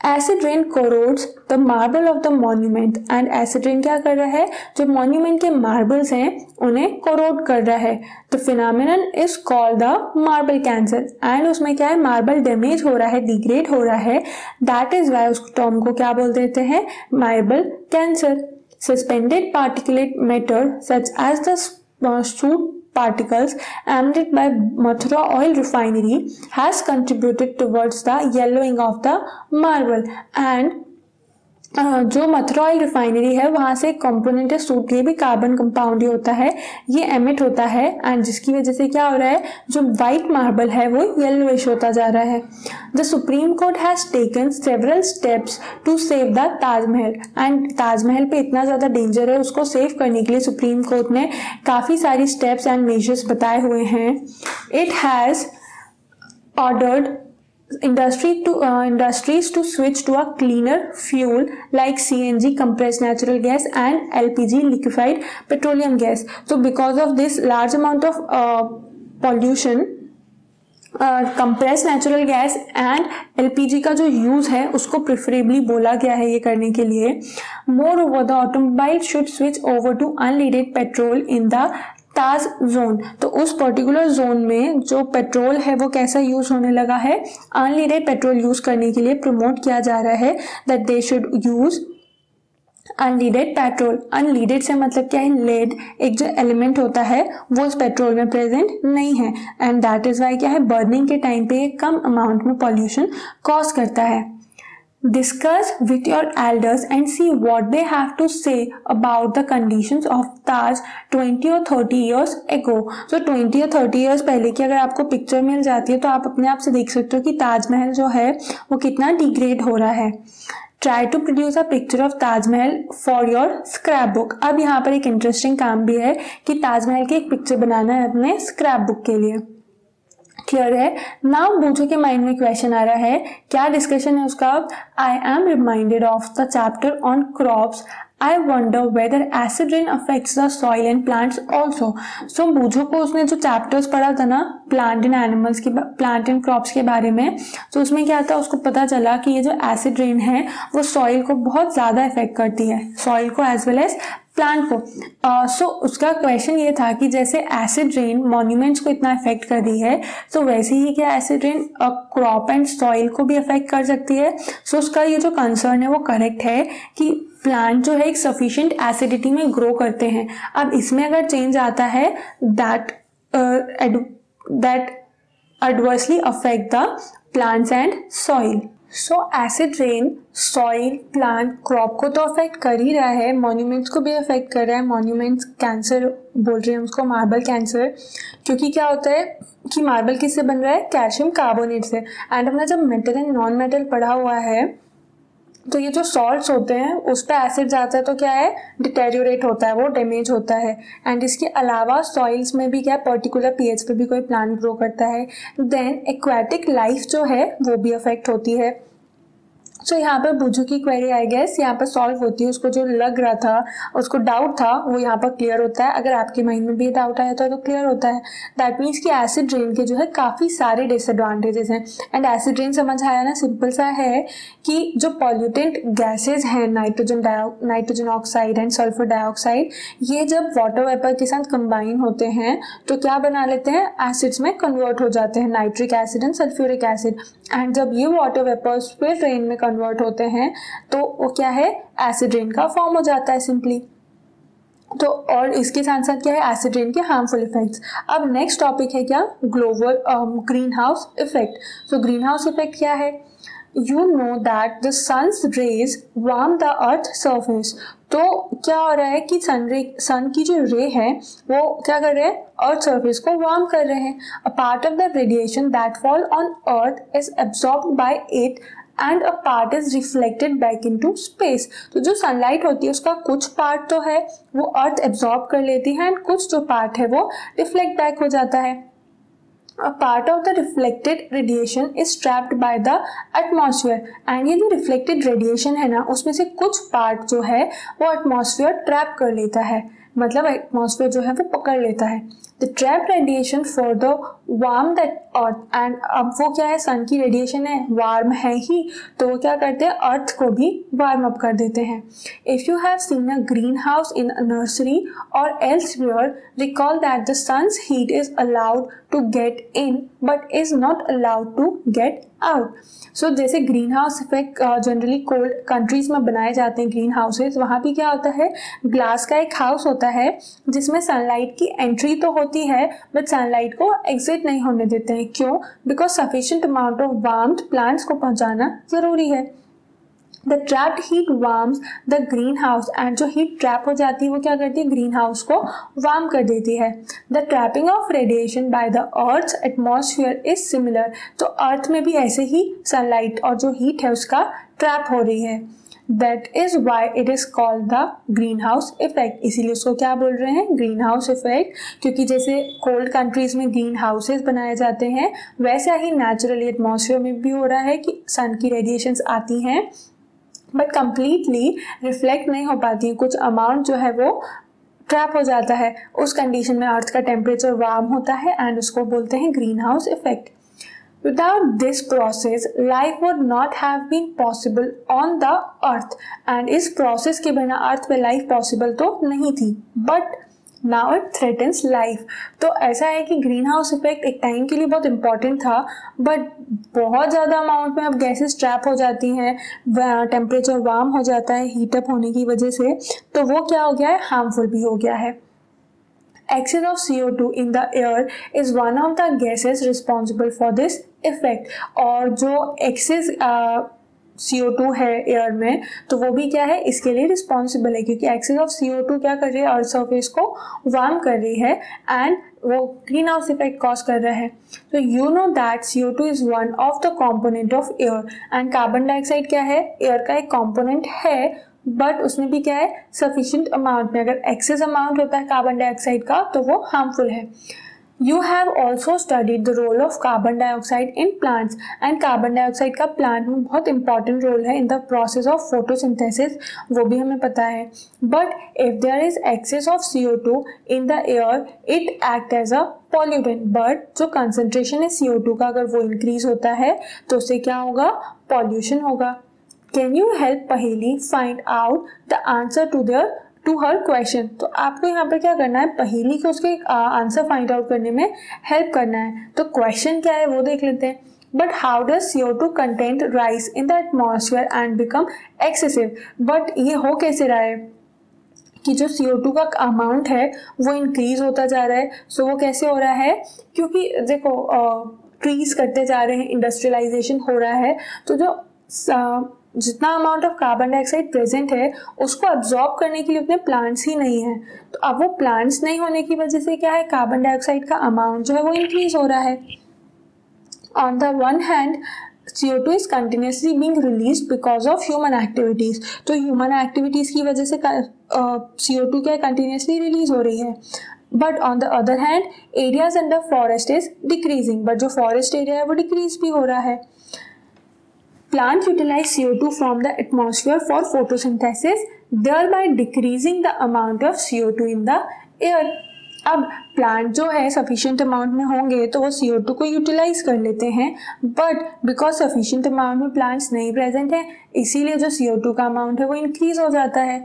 Acid rain corrodes the marble of the monument. And acid rain क्या कर रहा है, जो मॉन्यूमेंट के मार्बल्स हैं उन्हें कोरोड कर रहा है. The phenomenon is called the marble cancer. And उसमें क्या है, मार्बल डैमेज हो रहा है, डिग्रेड हो रहा है. दैट इज वाई उस टर्म को क्या बोल देते हैं, marble cancer. Suspended particulate matter such as the soot particles emitted by Mathura oil refinery has contributed towards the yellowing of the marble. and जो मथुरा ऑयल रिफाइनरी है वहां से कंपोनेंट है सूट, ये भी कार्बन कंपाउंड ही होता है, ये एमिट होता है. एंड जिसकी वजह से क्या हो रहा है, जो वाइट मार्बल है वो येलोइश होता जा रहा है. The Supreme Court has taken several steps to save the Taj Mahal. And Taj Mahal पे इतना ज्यादा डेंजर है, उसको सेव करने के लिए सुप्रीम कोर्ट ने काफी सारी स्टेप्स एंड मेजर्स बताए हुए हैं. It has ordered industries to switch to a cleaner fuel like CNG, compressed natural gas, and LPG, liquefied petroleum gas. So because of this large amount of pollution, compress natural gas and LPG का जो use है उसको preferably बोला गया है ये करने के लिए. Moreover the automobile should switch over to unleaded petrol in the Taj zone. तो उस पर्टिकुलर जोन में जो पेट्रोल है वो कैसा यूज होने लगा है, अनलीडेड पेट्रोल यूज करने के लिए प्रमोट किया जा रहा है that they should use unleaded petrol. Unleaded से मतलब क्या है, लेड एक जो एलिमेंट होता है वो इस पेट्रोल में प्रेजेंट नहीं है. एंड दैट इज वाई क्या है, बर्निंग के टाइम पे कम अमाउंट में पॉल्यूशन कॉज करता है. Discuss with your elders and see what they have to say about the conditions of Taj 20 or 30 years ago. So 20 or 30 years पहले की अगर आपको पिक्चर मिल जाती है तो आप अपने आप से देख सकते हो कि ताजमहल जो है वो कितना डिग्रेड हो रहा है. Try to produce a picture of Taj Mahal for your scrapbook. अब यहाँ पर एक इंटरेस्टिंग काम भी है कि ताजमहल की एक पिक्चर बनाना है अपने स्क्रैपबुक के लिए. क्लियर है. नाउ बूझो के माइंड में क्वेश्चन आ रहा है, क्या डिस्कशन है उसका. I am reminded of the chapter on crops. I wonder whether acid rain affects the soil and plants also. So बूझो को उसने जो चैप्टर्स पढ़ा था ना प्लांट एंड एनिमल्स के, प्लांट एंड क्रॉप्स के बारे में, तो उसमें क्या था, उसको पता चला कि ये जो एसिड रेन है वो सॉइल को बहुत ज्यादा इफेक्ट करती है, सॉइल को एज वेल एज प्लांट को. सो उसका क्वेश्चन ये था कि जैसे एसिड रेन मॉन्यूमेंट्स को इतना इफेक्ट कर रही है तो वैसे ही क्या acid rain crop and soil को भी इफेक्ट कर सकती है. सो उसका ये जो कंसर्न है वो करेक्ट है कि प्लांट जो है एक सफिशिएंट एसिडिटी में ग्रो करते हैं. अब इसमें अगर चेंज आता है that adversely affect the plants and soil. So acid rain soil, plant, crop को तो अफेक्ट कर ही रहा है, मॉन्यूमेंट्स को भी अफेक्ट कर रहा है. मॉन्यूमेंट्स कैंसर बोल रहे हैं उसको, मार्बल कैंसर, क्योंकि क्या होता है कि मार्बल किससे बन रहा है, कैल्शियम कार्बोनेट से. एंड अपना जब मेटल एंड नॉन मेटल पढ़ा हुआ है तो ये जो सॉल्ट्स होते हैं उस पर एसिड जाता है तो क्या है, डिटेरियोरेट होता है, वो डैमेज होता है। एंड इसके अलावा सॉइल्स में भी क्या है, पर्टिकुलर पीएच पे भी कोई प्लांट ग्रो करता है। देन एक्वाटिक लाइफ जो है वो भी अफेक्ट होती है। सो यहाँ पर बुजू की क्वेरी आई गेस यहाँ पर सॉल्व होती है, उसको जो लग रहा था, उसको डाउट था, वो यहाँ पर क्लियर होता है। अगर आपके माइंड में भी डाउट आया तो क्लियर होता है। दैट मीन्स कि एसिड रेन के जो है काफ़ी सारे डिसएडवांटेजेस हैं। एंड एसिड रेन समझ आया ना, सिंपल सा है कि जो पॉल्यूटेंट गैसेज हैं, nitrogen oxide and sulphur dioxide, ये जब वाटर वेपर के साथ कंबाइन होते हैं तो क्या बना लेते हैं, एसिड्स में कन्वर्ट हो जाते हैं, nitric acid and sulphuric acid. And जब ये वाटर वेपर्स फिर रेन में कन्वर्ट होते हैं तो वो क्या है, एसिड रेन का फॉर्म हो जाता है सिंपली। तो और इसके साथ साथ क्या है, एसिड रेन के हार्मफुल इफेक्ट्स। अब नेक्स्ट टॉपिक है क्या, ग्लोबल ग्रीन हाउस इफेक्ट। तो ग्रीन हाउस इफेक्ट क्या है, you know that the sun's rays warm the earth surface। तो क्या हो रहा है कि सन की जो रे है वो क्या कर रहे हैं, अर्थ सरफेस को वार्म कर रहे हैं। A part of the radiation that fall on earth is absorbed bye it and a part is reflected back into space. तो जो सनलाइट होती है उसका कुछ पार्ट तो है वो अर्थ एब्जॉर्ब कर लेती है एंड कुछ जो पार्ट है वो रिफ्लेक्ट बैक हो जाता है। A part of the reflected radiation is trapped by the atmosphere। and ये जो reflected radiation है ना, उसमें से कुछ part जो है वो atmosphere trap कर लेता है, मतलब atmosphere जो है वो पकड़ लेता है। The trapped radiation further warm that earth। and अब वो क्या है, सन की रेडिएशन है, वार्म है ही, तो वो क्या करते हैं, अर्थ को भी वार्म अप कर देते हैं। If you have seen a greenhouse in a nursery or elsewhere, recall that the sun's heat is allowed to get in but is not allowed to get out. So जैसे greenhouse effect generally cold countries में बनाए जाते हैं green houses, वहाँ भी क्या होता है, ग्लास का एक हाउस होता है जिसमें सनलाइट की एंट्री तो होती है बट सनलाइट को एग्जिट नहीं होने देते हैं। क्यों, because sufficient amount of warmth plants को पहुँचाना जरूरी है। The trapped heat warms the green house. And जो हीट ट्रैप हो जाती है वो क्या करती है, ग्रीन हाउस को वार्म कर देती है। The trapping of radiation by the earth atmosphere is similar. तो अर्थ में भी ऐसे ही सनलाइट और जो हीट है उसका ट्रैप हो रही है। That is why it is called the green house effect. इसीलिए उसको क्या बोल रहे हैं, ग्रीन हाउस इफेक्ट, क्योंकि जैसे कोल्ड कंट्रीज में ग्रीन हाउसेज बनाए जाते हैं वैसा ही नेचुरली एटमॉस्फेयर में भी हो रहा है कि सन की रेडिएशंस आती हैं बट कंप्लीटली रिफ्लेक्ट नहीं हो पाती है, कुछ अमाउंट जो है वो ट्रैप हो जाता है। उस कंडीशन में अर्थ का टेम्परेचर वार्म होता है एंड उसको बोलते हैं green house effect. Without this process, life would not have been possible on the earth। and इस process के बिना अर्थ पे लाइफ पॉसिबल तो नहीं थी, but now it threatens life. तो ऐसा है कि ग्रीन हाउस इफेक्ट एक टाइम के लिए बहुत इंपॉर्टेंट था बट बहुत ज़्यादा अमाउंट में अब गैसेस ट्रैप हो जाती हैं, टेम्परेचर वार्म हो जाता है हीटअप होने की वजह से, तो वो क्या हो गया है, हार्मफुल भी हो गया है। Excess of CO2 in the air is one of the gases responsible for this effect। और जो excess CO2 है एयर में तो वो भी क्या है, इसके लिए रिस्पॉन्सिबल है, क्योंकि एक्सेस ऑफ CO2 क्या कर रही है, अर्थ सरफेस को वार्म कर रही है एंड वो ग्रीन हाउस इफेक्ट कॉज कर रहा है। तो you know that CO2 is one of the component of air. And carbon dioxide क्या है, एयर का एक कॉम्पोनेंट है बट उसमें भी क्या है, सफिशिएंट अमाउंट में। अगर एक्सेस अमाउंट होता है कार्बन डाइऑक्साइड का तो वो हार्मफुल है। You have also studied the role of carbon dioxide in plants। and carbon dioxide का प्लांट में बहुत इंपॉर्टेंट रोल है in the process of photosynthesis, वो भी हमें पता है। But if there is excess of CO2 in the air it act as a pollutant. But जो कंसंट्रेशन है CO2 का अगर वो इंक्रीज होता है तो उससे क्या होगा, पॉल्यूशन होगा। Can you help Paheli find out the answer to her question. तो आपको यहाँ पे क्या करना है, पहेली को उसके आंसर फाइंड आउट करने में हेल्प करना है। तो क्वेश्चन क्या है वो देख लेते हैं। But how does CO2 content rise in the atmosphere and become excessive. But ये हो कैसे रहा है कि जो CO2 का अमाउंट है वो इंक्रीज होता जा रहा है। सो वो कैसे हो रहा है, क्योंकि देखो ट्रीज कटते जा रहे हैं, इंडस्ट्रियलाइजेशन हो रहा है, तो जो जितना amount of carbon dioxide present है उसको अब्जॉर्ब करने के लिए उतने प्लांट्स ही नहीं है। तो अब वो प्लांट्स नहीं होने की वजह से क्या है, कार्बन डाइऑक्साइड का अमाउंट जो है वो इंक्रीज हो रहा है। On the one hand CO2 is continuously being released because of human activities. तो human activities की वजह से CO2 क्या continuously release हो रही है. But on the other hand, areas under forest is decreasing. But जो forest area है वो decrease भी हो रहा है. Plants utilize CO2 from the atmosphere for photosynthesis, thereby decreasing the amount of CO2 in the air. अब plant जो है सफिशिएंट अमाउंट में होंगे तो वो CO2 को यूटिलाइज कर लेते हैं, बट बिकॉज सफिशिएंट अमाउंट में प्लांट्स नहीं प्रेजेंट है इसीलिए जो CO2 का अमाउंट है वो इंक्रीज हो जाता है.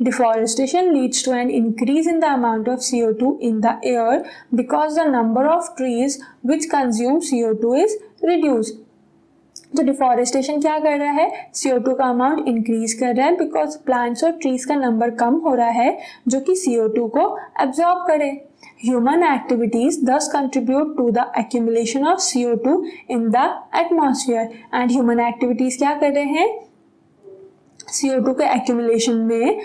Deforestation leads to an increase in the amount of CO2 in the air because the number of trees which consume CO2 is reduced. तो डिफॉरेस्टेशन क्या कर रहा है, CO2 का अमाउंट इंक्रीज कर रहा है बिकॉज प्लांट्स और ट्रीज का नंबर कम हो रहा है जो कि CO2 को एब्जॉर्ब करे. Human activities thus contribute to the accumulation of CO2 in the atmosphere. And human activities क्या कर रहे हैं, CO2 के एक्यूमुलेशन में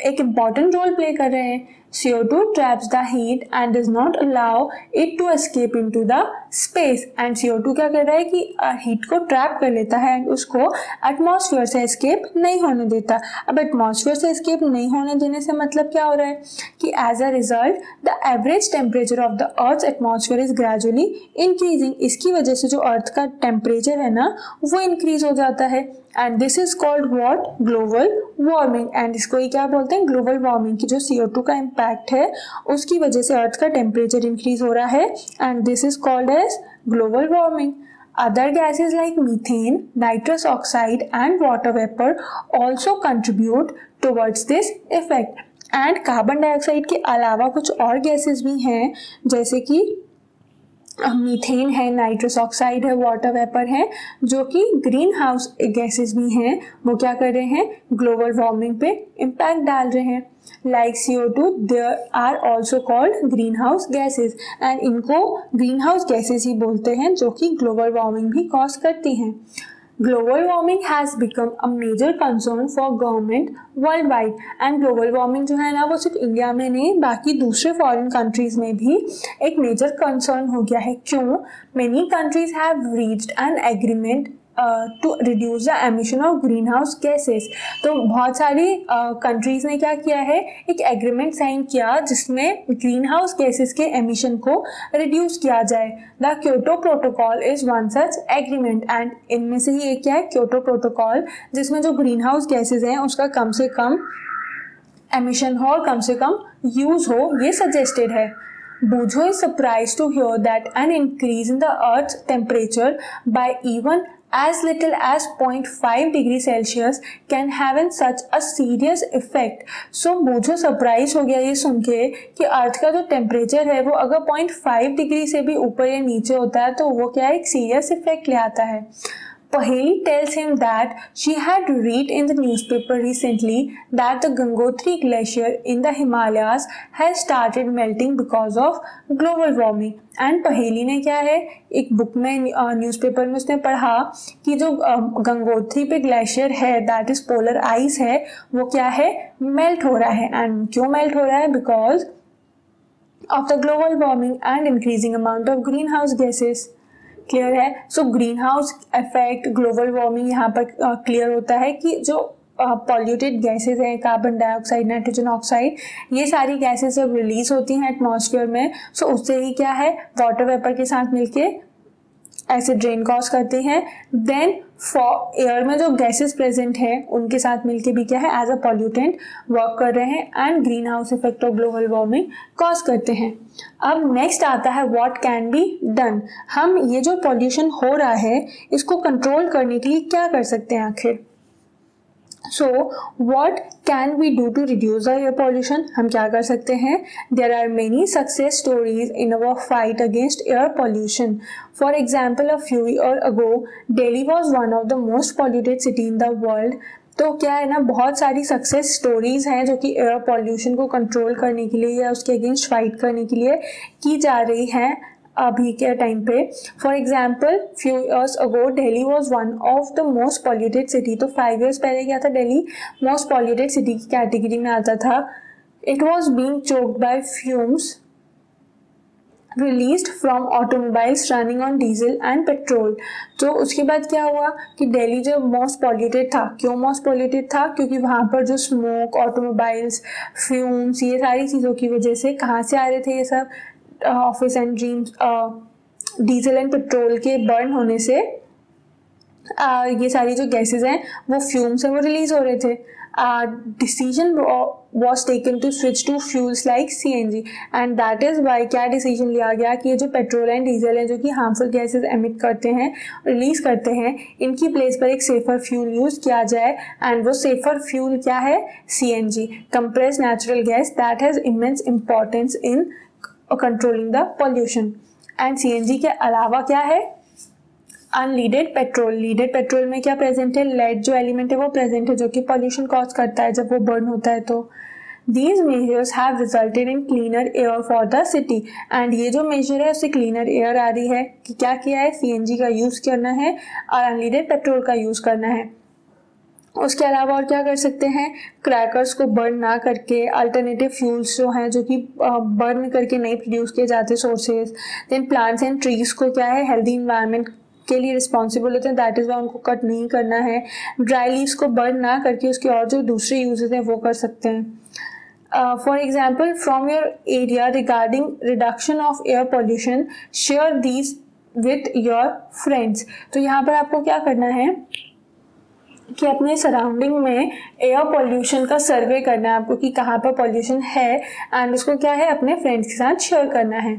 एक इम्पॉर्टेंट रोल प्ले कर रहे हैं. CO2 traps the heat and does not allow it to escape into the space. And CO2 क्या कर रहा है कि हीट को ट्रैप कर लेता है एंड उसको एटमॉस्फेयर से एस्केप नहीं होने देता. अब एटमॉस्फेयर से एस्केप नहीं होने देने से मतलब क्या हो रहा है कि as a result the average temperature of the earth atmosphere is gradually increasing. इसकी वजह से जो अर्थ का टेम्परेचर है ना वो इंक्रीज हो जाता है. And this is called what, global warming. And इसको ही क्या बोलते हैं, ग्लोबल वार्मिंग. की जो CO2 का इम्पैक्ट है उसकी वजह से अर्थ का टेम्परेचर इंक्रीज हो रहा है and this is called as global warming. Other gases like methane, nitrous oxide and water vapor also contribute towards this effect. And carbon dioxide के अलावा कुछ और गैसेस भी हैं जैसे कि मीथेन है, नाइट्रस ऑक्साइड है, वाटर वेपर है जो कि ग्रीन हाउस गैसेस भी हैं. वो क्या कर रहे हैं, ग्लोबल वार्मिंग पे इम्पैक्ट डाल रहे हैं. Like CO2 there are also called green house gases and इनको ग्रीन हाउस गैसेज ही बोलते हैं जो कि ग्लोबल वार्मिंग भी कॉज करती हैं. Global warming has become a major concern for government worldwide. And global warming जो है ना वो सिर्फ इंडिया में नहीं बाकी दूसरे फॉरेन कंट्रीज में भी एक मेजर कंसर्न हो गया है. क्यों? Many countries have reached an agreement to reduce the emission of greenhouse gases. तो बहुत सारी कंट्रीज ने क्या किया है, एक एग्रीमेंट साइन किया जिसमें ग्रीन हाउस गैसेस के एमिशन को रिड्यूस किया जाए. The Kyoto protocol is one such agreement and इनमें से ही एक क्या है, क्योटो प्रोटोकॉल, जिसमें जो ग्रीन हाउस गैसेज हैं उसका कम से कम एमिशन हो और कम से कम यूज हो ये सजेस्टेड है. Bujo is surprised to hear that an increase in the Earth's temperature by even as little as 0.5 degree Celsius can have in such a serious effect. So बूझो सरप्राइज हो गया ये सुन के कि अर्थ का जो टेम्परेचर है वो अगर 0.5 डिग्री से भी ऊपर या नीचे होता है तो वो क्या है, एक सीरियस इफेक्ट ले आता है. Paheli tells him that she had read in the newspaper recently that the Gangotri Glacier in the Himalayas has started melting because of global warming. And पहेली ने क्या है, एक बुक में न्यूज़पेपर में उसने पढ़ा कि जो गंगोत्री पे ग्लेशियर है दैट इज पोलर आइस है वो क्या है, मेल्ट हो रहा है. एंड क्यों मेल्ट हो रहा है, because of the global warming and increasing amount of greenhouse gases. Clear है. So greenhouse effect, global warming यहाँ पर क्लियर होता है कि जो पॉल्यूटेड गैसेज हैं, कार्बन डाइऑक्साइड, नाइट्रोजन ऑक्साइड, ये सारी गैसेज जब रिलीज होती हैं एटमॉस्फेयर में सो उससे ही क्या है, वाटर वेपर के साथ मिलके एसिड रेन कॉज करती हैं. देन एयर में जो गैसेस प्रेजेंट है उनके साथ मिलके भी क्या है, एज अ पॉल्यूटेंट वर्क कर रहे हैं and green house effect of global warming cause करते हैं. अब नेक्स्ट आता है व्हाट कैन बी डन. हम ये जो पॉल्यूशन हो रहा है इसको कंट्रोल करने के लिए क्या कर सकते हैं आखिर. So what can we do to reduce the air pollution. हम क्या कर सकते हैं, there are many success stories in our fight against air pollution. For example, a few year ago Delhi was one of the most polluted city in the world. तो क्या है ना, बहुत सारी सक्सेस स्टोरीज हैं जो कि एयर पॉल्यूशन को कंट्रोल करने के लिए या उसके अगेंस्ट फाइट करने के लिए की जा रही हैं अभी के टाइम पे. For example, few years ago Delhi was one of the most polluted city. तो 5 years पहले क्या था, दिल्ली मोस्ट पॉल्यूटेड सिटी की कैटेगरी में आता था. It was being choked by fumes released from automobiles running on diesel and petrol। तो उसके बाद क्या हुआ कि दिल्ली जो मोस्ट पॉल्यूटेड था, क्यों मोस्ट पॉल्यूटेड था? क्योंकि वहाँ पर जो स्मोक, ऑटोमोबाइल्स, फ्यूम्स, ये सारी चीज़ों की वजह से कहाँ से आ रहे थे ये सब? Office and dreams, diesel and petrol के बर्न होने से ये सारी जो गैसेज हैं वो फ्यूम्स हैं वो रिलीज हो रहे थे। Decision was taken to switch to fuels like CNG and that is why क्या डिसीजन लिया गया कि ये जो पेट्रोल एंड डीजल हैं जो कि हार्मफुल गैसेज एमिट करते हैं, रिलीज करते हैं, इनकी प्लेस पर एक सेफर फ्यूल यूज किया जाए। एंड वो सेफर फ्यूल क्या है? CNG, compressed natural gas, that has immense importance in controlling the pollution. And CNG के अलावा क्या है? Unleaded petrol. लीडेड पेट्रोल में क्या प्रेजेंट है? लेड जो एलिमेंट है वो प्रेजेंट है जो कि पॉल्यूशन कॉज करता है जब वो बर्न होता है। तो These measures have resulted in cleaner air for the city and ये जो मेजर है उससे क्लीनर एयर आ रही है कि क्या किया है? CNG का यूज करना है और अनलीडेड पेट्रोल का यूज करना है। उसके अलावा और क्या कर सकते हैं? क्रैकर्स को बर्न ना करके अल्टरनेटिव फ्यूल्स जो हैं जो कि बर्न करके नहीं प्रोड्यूस किए जाते sources. Then plants and trees को क्या है? हेल्दी इन्वायरमेंट के लिए रिस्पॉन्सिबल होते हैं, दैट इज़ वाई उनको कट नहीं करना है। ड्राई लीव्स को बर्न ना करके उसके और जो दूसरे यूजेस हैं वो कर सकते हैं। For example, from your area regarding reduction of air pollution, share these with your friends. तो यहाँ पर आपको क्या करना है कि अपने सराउंडिंग में एयर पॉल्यूशन का सर्वे करना है आपको कि कहाँ पर पॉल्यूशन है एंड उसको क्या है अपने फ्रेंड्स के साथ शेयर करना है।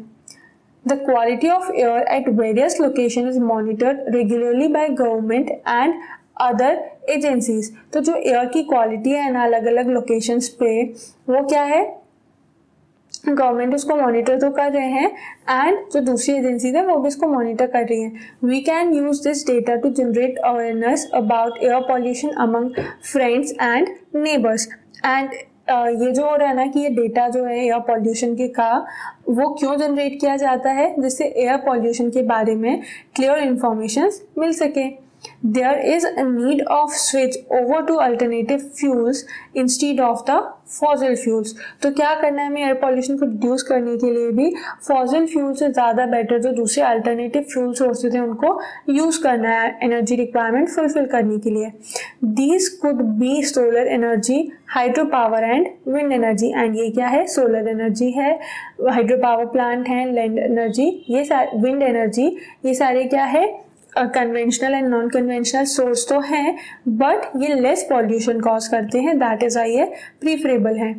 The quality of air at various locations is monitored regularly by government and other agencies। तो जो एयर की क्वालिटी है ना अलग अलग लोकेशंस पे वो क्या है? गवर्नमेंट उसको मॉनिटर तो कर रहे हैं एंड जो दूसरी एजेंसीज है वो भी इसको मॉनिटर कर रही हैं। We can use this data to generate awareness about air pollution among friends and neighbours. And ये जो हो रहा है ना कि ये डेटा जो है एयर पॉल्यूशन के का वो क्यों जनरेट किया जाता है? जिससे एयर पॉल्यूशन के बारे में क्लियर इंफॉर्मेशन मिल सके। There is a need of switch over to alternative fuels instead of the fossil fuels। तो क्या करना है हमें एयर पॉल्यूशन को रिड्यूस करने के लिए भी फॉसिल फ्यूल से ज़्यादा बेटर जो दूसरे अल्टरनेटिव फ्यूल सोर्सेज हैं उनको यूज़ करना है एनर्जी रिक्वायरमेंट फुलफिल करने के लिए। These could be solar energy, hydro power and wind energy. And ये क्या है? सोलर एनर्जी है, हाइड्रो पावर प्लांट है, लैंड एनर्जी, ये सारे विंड एनर्जी, ये सारे क्या है? Conventional and non conventional source तो हैं बट ये लेस पॉल्यूशन कॉज करते हैं, दैट इज वाई ये प्रीफरेबल है।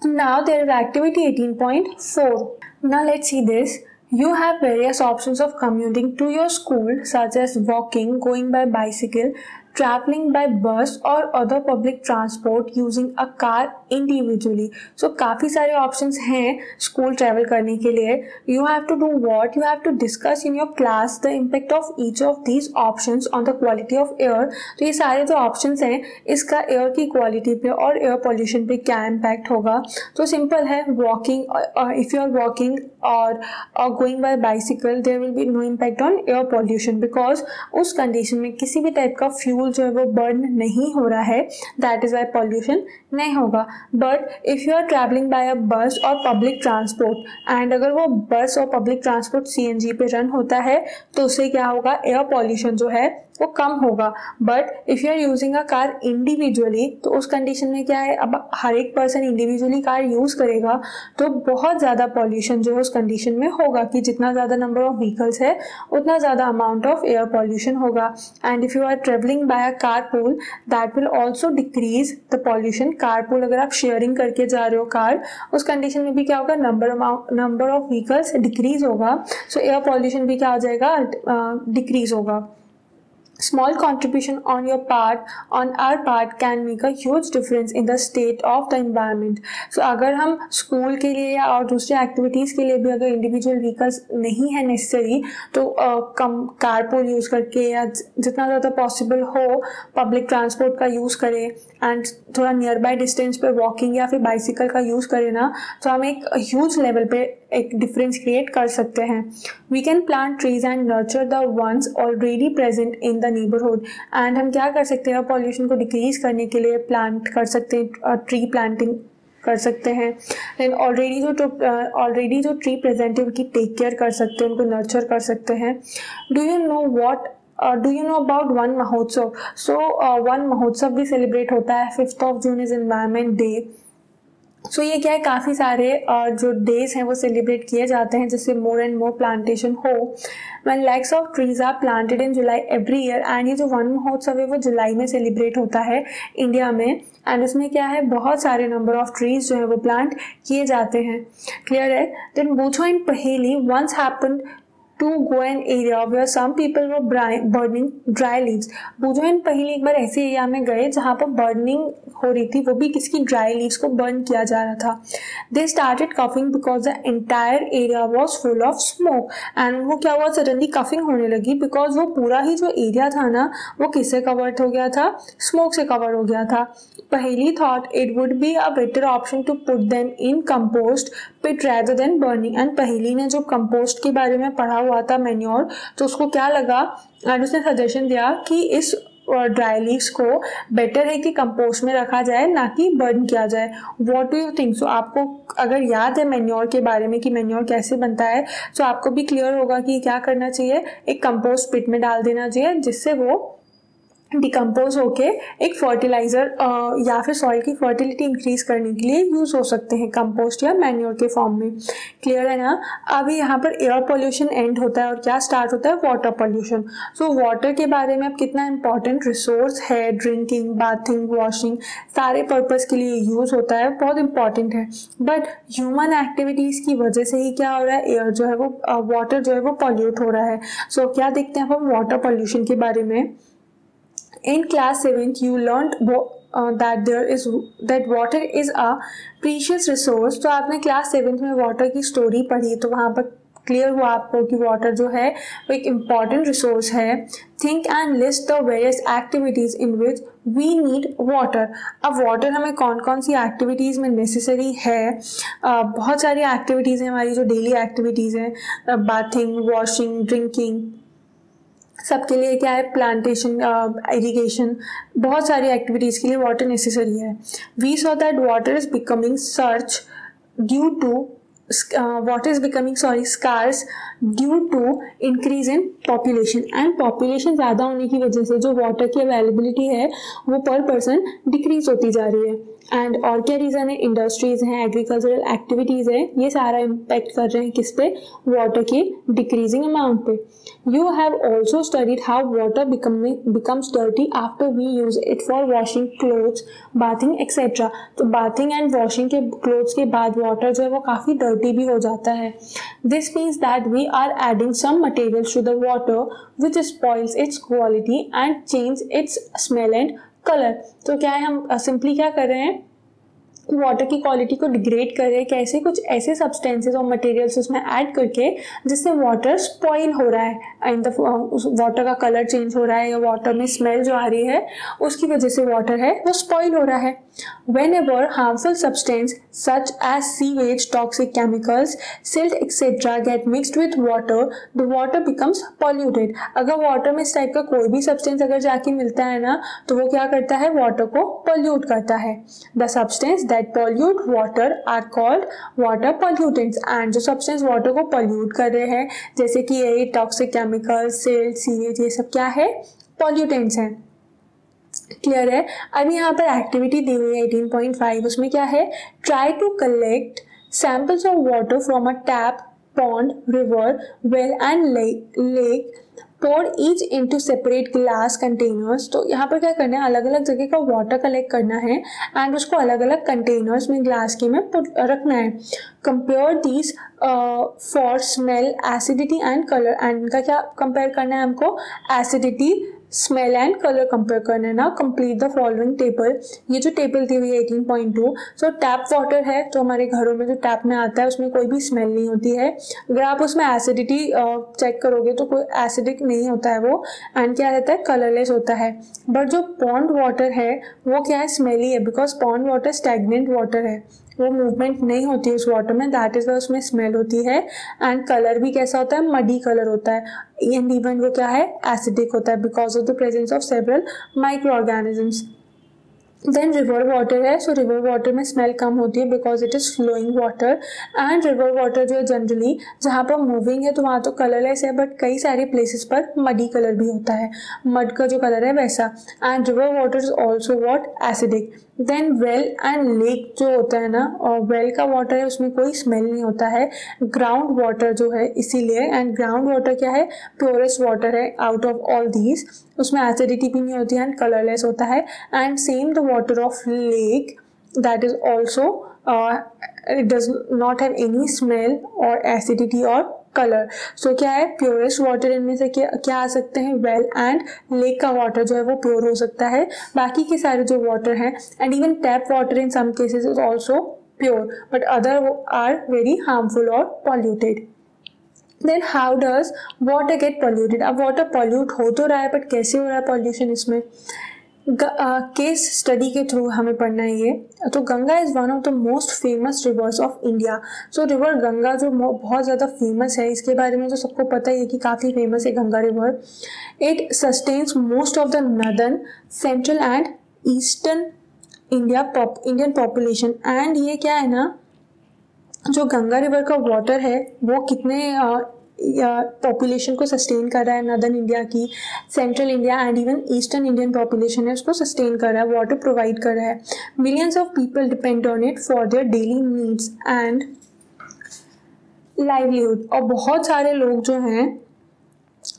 Now there is activity 18.4। Now let's see this. You have various options of commuting to your school such as walking, going by bicycle, traveling by bus or other public transport using a car individually। So काफ़ी सारे options हैं school travel करने के लिए। You have to do what? You have to discuss in your class the impact of each of these options on the quality of air। तो ये सारे जो options हैं इसका air की quality पे और air pollution पे क्या impact होगा? तो simple है, walking, if you are walking or going by bicycle there will be no impact on air pollution because उस condition में किसी भी type का fuel जो है वो बर्न नहीं हो रहा है, दैट इज वाई पॉल्यूशन नहीं होगा। But if you are travelling by a bus और पब्लिक ट्रांसपोर्ट एंड अगर वो बस और पब्लिक ट्रांसपोर्ट CNG पे रन होता है तो उससे क्या होगा? एयर पॉल्यूशन जो है वो कम होगा। But if you are using a car individually तो उस कंडीशन में क्या है? अब हर एक पर्सन इंडिविजुअली कार यूज़ करेगा तो बहुत ज़्यादा पॉल्यूशन जो है उस कंडीशन में होगा कि जितना ज़्यादा नंबर ऑफ व्हीकल्स है उतना ज़्यादा अमाउंट ऑफ एयर पॉल्यूशन होगा। And if you are travelling by a carpool that will also decrease the pollution. Carpool अगर आप शेयरिंग करके जा रहे हो कार, उस कंडीशन में भी क्या होगा? नंबर ऑफ व्हीकल्स डिक्रीज होगा, सो एयर पॉल्यूशन भी क्या हो जाएगा? डिक्रीज होगा। Small contribution on our part can make a huge difference in the state of the environment। So अगर हम स्कूल के लिए या और दूसरे एक्टिविटीज़ के लिए भी अगर इंडिविजुअल व्हीकल्स नहीं है नेसेसरी तो कम कारपूल यूज़ करके या जितना ज़्यादा पॉसिबल हो पब्लिक ट्रांसपोर्ट का यूज़ करें एंड थोड़ा नियर बाय डिस्टेंस पे वॉकिंग या फिर बाइसिकल का यूज़ करें ना तो हम एक ह्यूज लेवल पे एक डिफरेंस क्रिएट कर सकते हैं। We can plant trees and nurture the ones already present in the neighbourhood. And हम क्या कर सकते हैं? पॉल्यूशन को डिक्रीज करने के लिए प्लांट कर सकते हैं, ट्री प्लांटिंग कर सकते हैं। देन ऑलरेडी जो ट्री प्रेजेंट है उनकी टेक केयर कर सकते हैं, उनको नर्चर कर सकते हैं। Do you know about Van Mahotsav? So one महोत्सव भी सेलिब्रेट होता है, 5th of June is environment day. So ये क्या है, काफ़ी सारे जो डेज हैं वो सेलिब्रेट किए जाते हैं जिससे मोर एंड मोर प्लांटेशन हो। When lakhs of trees are planted in July every year, and ये जो वन महोत्सव है वो जुलाई में सेलिब्रेट होता है इंडिया में। एंड इसमें क्या है, बहुत सारे नंबर ऑफ ट्रीज जो है वो प्लांट किए जाते हैं। क्लियर है? Then Boojho and Paheli once happened to go an area where some people were burning dry leaves। बूझो एंड पहेली एक बार ऐसे एरिया में गए जहाँ पर बर्निंग हो रही थी, वो भी किसकी, ड्राई लीव्स को बर्न किया जा रहा था। They started coughing because the entire area was full of smoke. And वो क्या हुआ, सडनली कफिंग होने लगी बिकॉज वो पूरा ही जो एरिया था ना वो किससे कवर्ड हो गया था, स्मोक से कवर हो गया था। Paheli thought it would be a better option to put them in compost pit rather than burning. And Paheli ने जो कंपोस्ट के बारे में पढ़ा हुआ था, मैन्योर, तो उसको क्या लगा और उसने सजेशन दिया कि इस ड्राई लीव्स को बेटर है कि कंपोस्ट में रखा जाए ना कि बर्न किया जाए। What do you think? So आपको अगर याद है मैन्योर के बारे में कि मैन्योर कैसे बनता है, तो आपको भी क्लियर होगा कि क्या करना चाहिए, एक कंपोस्ट पिट में डाल देना चाहिए जिससे वो डिकम्पोज होके एक फर्टिलाइजर या फिर सॉइल की फर्टिलिटी इंक्रीज करने के लिए यूज हो सकते हैं कंपोस्ट या मैन्योर के फॉर्म में। क्लियर है ना? अभी यहाँ पर एयर पोल्यूशन एंड होता है और क्या स्टार्ट होता है, वाटर पोल्यूशन। सो वाटर के बारे में अब कितना इंपॉर्टेंट रिसोर्स है, ड्रिंकिंग, बाथिंग, वॉशिंग, सारे पर्पज के लिए यूज होता है, बहुत इंपॉर्टेंट है। बट ह्यूमन एक्टिविटीज की वजह से ही क्या हो रहा है, एयर जो है वो वाटर जो है वो पॉल्यूट हो रहा है। सो क्या देखते हैं हम वाटर पोल्यूशन के बारे में। In class 7th, you learned that water is a precious resource। तो आपने क्लास 7th में वाटर की स्टोरी पढ़ी, तो वहाँ पर क्लियर हुआ आपको कि वाटर जो है वो एक इम्पॉर्टेंट रिसोर्स है। Think and list the various activities in which we need water. अब वाटर हमें कौन कौन सी एक्टिविटीज़ में नेसेसरी है, बहुत सारी एक्टिविटीज़ हैं हमारी जो डेली एक्टिविटीज़ हैं, बाथिंग, वॉशिंग, ड्रिंकिंग, सबके लिए क्या है, प्लांटेशन, इरिगेशन, बहुत सारी एक्टिविटीज़ के लिए वाटर नेसेसरी है। We saw that water is becoming search due to scarce due to increase in population. And population ज़्यादा होने की वजह से जो वाटर की अवेलेबिलिटी है वो पर पर्सन डिक्रीज होती जा रही है। एंड और क्या रीज़न है, इंडस्ट्रीज़ हैं, एग्रीकल्चरल एक्टिविटीज़ हैं, ये सारा इम्पैक्ट कर रहे हैं किस पे, वाटर की डिक्रीजिंग अमाउंट पे। You have also studied how water becomes dirty after we use it for washing clothes, bathing etcetera. तो बाथिंग एंड वॉशिंग के क्लोथ्स के बाद वाटर जो है वो काफ़ी डर्टी भी हो जाता है। This means that we are adding some materials to the water which spoils its quality and change its smell and colour. तो क्या है, हम सिंपली क्या कर रहे हैं, वाटर की क्वालिटी को डिग्रेड कर रहे हैं, कैसे, कुछ ऐसे सब्सटेंसेस और मटेरियल्स उसमें ऐड करके जिससे वाटर स्पॉइल हो रहा है, एंड वाटर का कलर चेंज हो रहा है या वाटर में स्मेल जो आ रही है उसकी वजह से वाटर है वो स्पॉइल हो रहा है। Whenever harmful substance such as sewage, toxic chemicals, silt etc. get mixed with water, the water becomes polluted। अगर वाटर में इस टाइप का कोई भी सब्सटेंस अगर जाके मिलता है ना तो वो क्या करता है, वाटर को पोल्यूट करता है। The substance that pollute water are called water pollutants। And जो सब्सटेंस वाटर को पोल्यूट कर रहे हैं जैसे कि ये टॉक्सिक केमिकल्स, सिल्ट, सीवेज, ये सब क्या है, पॉल्यूटेंट्स हैं। क्लियर है? अभी यहाँ पर एक्टिविटी दी हुई है 18.5, उसमें क्या है, try to collect samples of water from a tap, pond, river, well and lake, pour each into separate glass containers. तो यहाँ पर क्या करना है, अलग अलग जगह का वाटर कलेक्ट करना है एंड उसको अलग अलग कंटेनर्स में, ग्लास के में रखना है। Compare these for smell, acidity and colour. And इनका क्या कंपेयर करना है हमको, acidity, smell and colour compare करना है ना। Complete the following table. ये जो टेबल दी हुई है 18.2, सो टैप वाटर है तो हमारे घरों में जो टैप में आता है उसमें कोई भी स्मेल नहीं होती है। अगर आप उसमें एसिडिटी चेक करोगे तो कोई एसिडिक नहीं होता है वो, एंड क्या रहता है, कलरलेस होता है। बट जो पॉन्ड वाटर है वो क्या है, स्मेली है, because pond water stagnant water है, वो मूवमेंट नहीं होती है उस वाटर में, दैट इज वाई उसमें स्मेल होती है। एंड कलर भी कैसा होता है, मडी कलर होता है, एंड इवन वो क्या है, एसिडिक होता है because of the presence of several micro organisms. Then river water है, सो रिवर वाटर में स्मेल कम होती है because it is flowing water. And river water जो है जनरली जहाँ पर मूविंग है तो वहाँ तो कलरलेस है, बट कई सारे प्लेसेस पर मडी कलर भी होता है, मड का जो कलर है वैसा। And river water is also what acidic. Then well and lake जो होता है ना, और वेल का वाटर है उसमें कोई स्मेल नहीं होता है, ग्राउंड वाटर जो है इसीलिए। एंड ग्राउंड वाटर क्या है, प्योरेस्ट वाटर है आउट ऑफ ऑल दीज, उसमें एसिडिटी भी नहीं होती है एंड कलरलेस होता है। And same the water of lake, that is also it does not have any smell or acidity or colour. So क्या है, प्योरेस्ट वाटर इनमें से क्या आ सकते हैं, वेल एंड लेक का वाटर जो है वो प्योर हो सकता है, बाकी के सारे जो वाटर हैं and even tap water in some cases is also pure, but other are very harmful और polluted. Then how does water get polluted, अब वाटर पॉल्यूट हो तो रहा है बट कैसे हो रहा है पॉल्यूशन, इसमें केस स्टडी के थ्रू हमें पढ़ना है ये। तो Ganga is one of the most famous reverse of India. So river Ganga जो बहुत ज़्यादा फेमस है, इसके बारे में तो सबको पता ही है कि काफ़ी फेमस है Ganga river. It sustains most of the northern, central and eastern Indian population. And ये क्या है ना, जो गंगा रिवर का वाटर है वो कितने पॉपुलेशन को सस्टेन कर रहा है, नॉर्दर्न इंडिया की, central India and even eastern Indian population है उसको सस्टेन कर रहा है, वाटर प्रोवाइड कर रहा है। Millions of people depend on it for their daily needs and livelihood. और बहुत सारे लोग जो हैं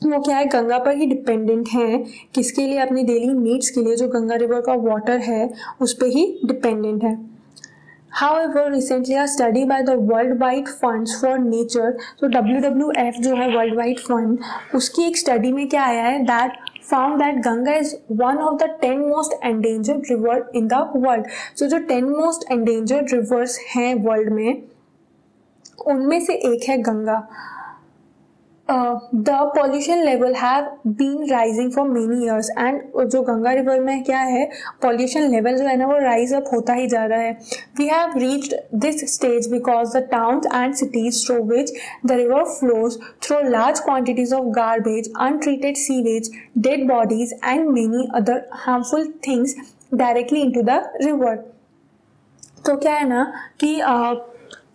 वो क्या है, गंगा पर ही डिपेंडेंट हैं, किसके लिए, अपनी डेली नीड्स के लिए, जो गंगा रिवर का वाटर है उस पर ही डिपेंडेंट है। However, recently a study by the Worldwide Funds for Nature, तो WWF जो है वर्ल्ड वाइड फंड, उसकी एक स्टडी में क्या आया है, that found that Ganga is one of the 10 most endangered river in the world। so जो 10 most endangered rivers हैं वर्ल्ड में, उनमें से एक है Ganga. The pollution level have been rising for many years. And जो गंगा रिवर में क्या है, पॉल्यूशन लेवल जो है ना वो राइज अप होता ही जा रहा है। We have reached this stage because the towns and cities through which the river flows through large quantities of garbage, untreated sewage, dead bodies and many other harmful things directly into the river. तो क्या है ना कि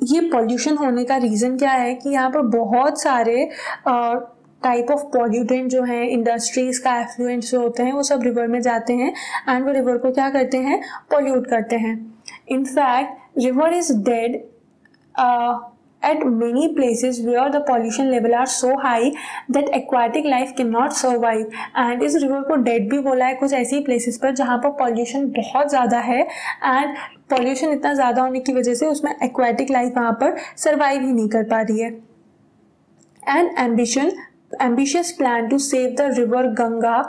ये pollution होने का reason क्या है कि यहाँ पर बहुत सारे टाइप ऑफ पॉल्यूटेंट जो हैं, इंडस्ट्रीज़ का एफ्लुएंट्स जो होते हैं वो सब रिवर में जाते हैं एंड वो रिवर को क्या करते हैं, पॉल्यूट करते हैं। In fact river is dead at many places where the pollution level are so high that aquatic life cannot survive। and इस river को dead भी बोला है कुछ ऐसी places पर जहाँ पर pollution बहुत ज़्यादा है and pollution इतना ज़्यादा होने की वजह से उसमें aquatic life वहाँ पर survive ही नहीं कर पा रही है। An ambitious plan to save the river Ganga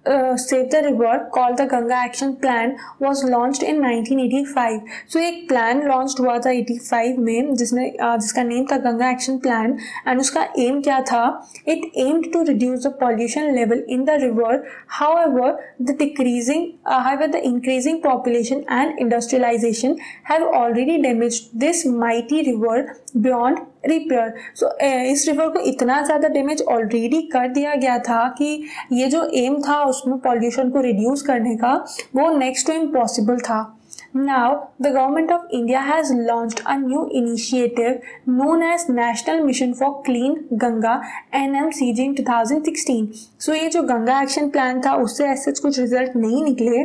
Save the River called the Ganga Action Plan was launched in 1985। so एक प्लान लॉन्च हुआ था 85 में जिसका नेम था गंगा एक्शन प्लान। एंड उसका एम क्या था, it aimed to reduce the pollution level in the river. However the increasing population and industrialisation have already damaged this mighty river beyond repair. So इस river को इतना ज़्यादा damage already कर दिया गया था कि ये जो एम था उसमें पॉल्यूशन को रिड्यूस करने का वो नेक्स्ट टू इम्पॉसिबल था। Now the government of India has launched a new initiative known as National Mission for Clean Ganga NMCG in 2016। so ये जो गंगा एक्शन प्लान था उससे ऐसे कुछ रिजल्ट नहीं निकले,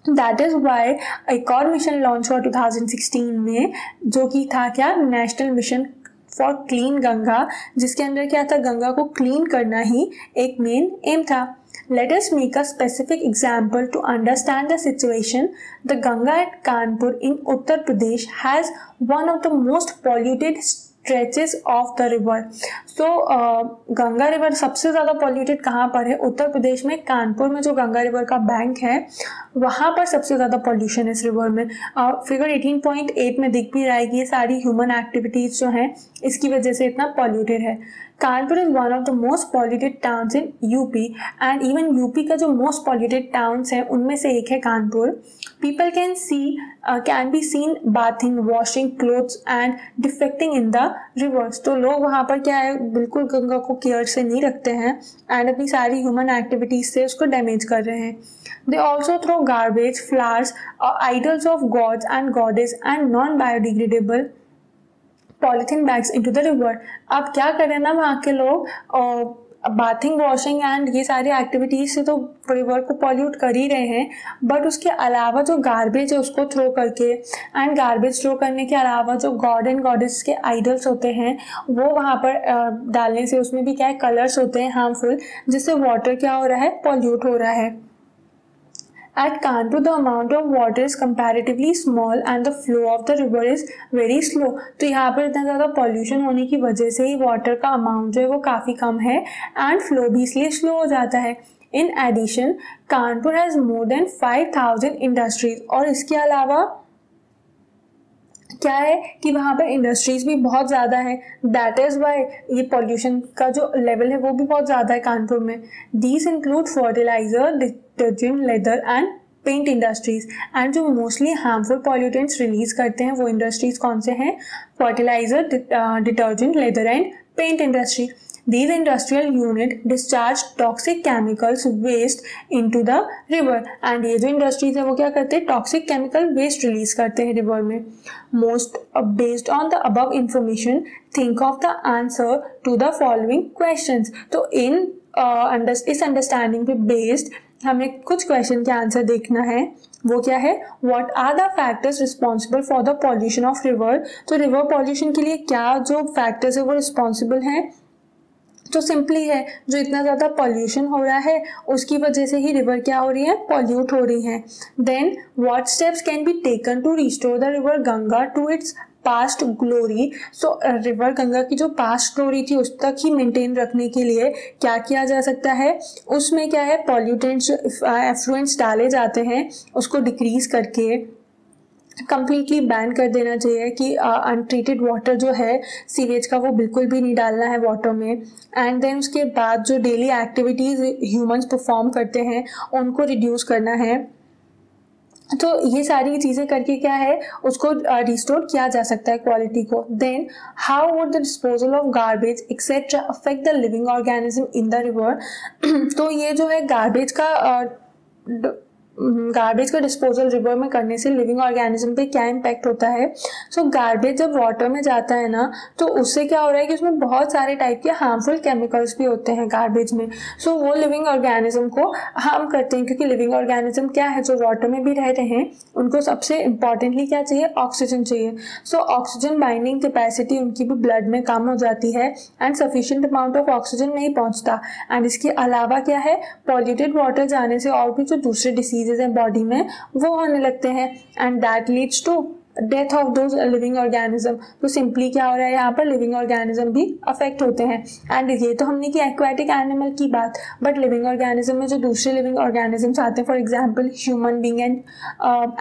दैट इज़ वाई एक और मिशन लॉन्च हुआ 2016 में जो कि था क्या, national mission for clean Ganga, जिसके अंदर क्या था, गंगा को क्लीन करना ही एक मेन एम था। Let us make a specific example to understand the situation. The Ganga at Kanpur in Uttar Pradesh has one of the most polluted stretches of the river। so Ganga river सबसे ज़्यादा polluted कहाँ पर है, उत्तर प्रदेश में कानपुर में जो Ganga river का bank है वहाँ पर सबसे ज़्यादा पॉल्यूशन है इस रिवर में। फिगर 18.8 में दिख भी रहा है कि ये सारी ह्यूमन एक्टिविटीज़ जो हैं इसकी वजह से इतना पॉल्यूटेड है। Kanpur is one of the most polluted towns in UP and even UP का जो मोस्ट पॉल्यूटेड टाउन्स हैं उनमें से एक है Kanpur. People can be seen bathing, washing clothes and defecting in the rivers. तो लोग वहाँ पर क्या है, बिल्कुल गंगा को केयर से नहीं रखते हैं एंड अपनी सारी ह्यूमन एक्टिविटीज से उसको डैमेज कर रहे हैं. They also throw garbage, flowers, idols of gods and goddess and non-biodegradable polythene bags into the river. अब क्या करें ना वहाँ के लोग, बाथिंग, वॉशिंग एंड ये सारी एक्टिविटीज से तो रिवर को पॉल्यूट कर ही रहे हैं, बट उसके अलावा जो गार्बेज है उसको थ्रो करके एंड गार्बेज थ्रो करने के अलावा जो गॉड एंड गॉडेस के आइडल्स होते हैं वो वहाँ पर डालने से उसमें भी क्या है, कलर्स होते हैं हार्मफुल, जिससे वाटर क्या हो रहा है, पॉल्यूट हो रहा है. At Kanpur, the amount of water is comparatively small and the flow of the river is very slow. तो यहाँ पर इतना ज़्यादा पॉल्यूशन होने की वजह से ही वाटर का अमाउंट जो है वो काफ़ी कम है एंड फ्लो भी इसलिए स्लो हो जाता है. In addition Kanpur has more than 5000 industries. और इसके अलावा क्या है कि वहाँ पर इंडस्ट्रीज भी बहुत ज़्यादा है. दैट इज़ वाई ये पॉल्यूशन का जो लेवल है वो भी बहुत ज़्यादा है कानपुर में. These include fertiliser, detergent, leather and paint industries. And जो मोस्टली हार्मफुल पॉल्यूटेंट्स रिलीज करते हैं वो इंडस्ट्रीज कौन से हैं? Fertiliser, detergent, leather and paint industry. These industrial units discharge toxic chemicals waste into the river. And ये जो industries है वो क्या करते हैं? टॉक्सिक केमिकल वेस्ट रिलीज करते हैं रिवर में. Most based on the above information think of the answer to the following questions. तो इस अंडरस्टैंडिंग पे बेस्ड हमें कुछ क्वेश्चन के आंसर देखना है. वो क्या है? What are the factors responsible for the pollution of river. तो रिवर पॉल्यूशन के लिए क्या जो फैक्टर्स है वो रिस्पॉन्सिबल हैं? तो सिंपली है, जो इतना ज़्यादा पॉल्यूशन हो रहा है उसकी वजह से ही रिवर क्या हो रही है? पॉल्यूट हो रही है. Then what steps can be taken to restore the river Ganga to its past glory. So river Ganga की जो पास्ट ग्लोरी थी उस तक ही मेंटेन रखने के लिए क्या किया जा सकता है? उसमें क्या है, पॉल्यूटेंट्स, एफ्लुएंट्स डाले जाते हैं, उसको डिक्रीज करके कंप्लीटली बैन कर देना चाहिए कि अनट्रीटेड वाटर जो है सीवेज का वो बिल्कुल भी नहीं डालना है वाटर में. एंड देन उसके बाद जो डेली एक्टिविटीज़ ह्यूमंस परफॉर्म करते हैं उनको रिड्यूस करना है. तो ये सारी चीज़ें करके क्या है, उसको रिस्टोर किया जा सकता है क्वालिटी को. Then how would the disposal of garbage etcetera affect the living organism in the river. तो ये जो है गार्बेज का डिस्पोजल रिवर में करने से लिविंग ऑर्गेनिज्म पे क्या इम्पैक्ट होता है. सो गार्बेज जब वाटर में जाता है ना तो उससे क्या हो रहा है कि उसमें बहुत सारे टाइप के हार्मफुल केमिकल्स भी होते हैं गार्बेज में. सो वो लिविंग ऑर्गेनिज्म को हार्म करते हैं, क्योंकि लिविंग ऑर्गेनिज्म क्या है, जो वाटर में भी रह रहे हैं उनको सबसे इंपॉर्टेंटली क्या चाहिए? ऑक्सीजन चाहिए. सो ऑक्सीजन बाइंडिंग कैपेसिटी उनकी भी ब्लड में कम हो जाती है and sufficient amount of oxygen नहीं पहुंचता. एंड इसके अलावा क्या है, पॉल्यूटेड वाटर जाने से और भी जो दूसरे डिसीजेज हैं बॉडी में वो होने लगते हैं and that leads to death of those living organism. तो सिंपली क्या हो रहा है, यहाँ पर लिविंग ऑर्गेनिज्म भी अफेक्ट होते हैं. एंड ये तो हमने की एक्वाटिक एनिमल की बात, बट लिविंग ऑर्गेनिज्म में जो दूसरे लिविंग ऑर्गेनिजम्स आते हैं, for example human being and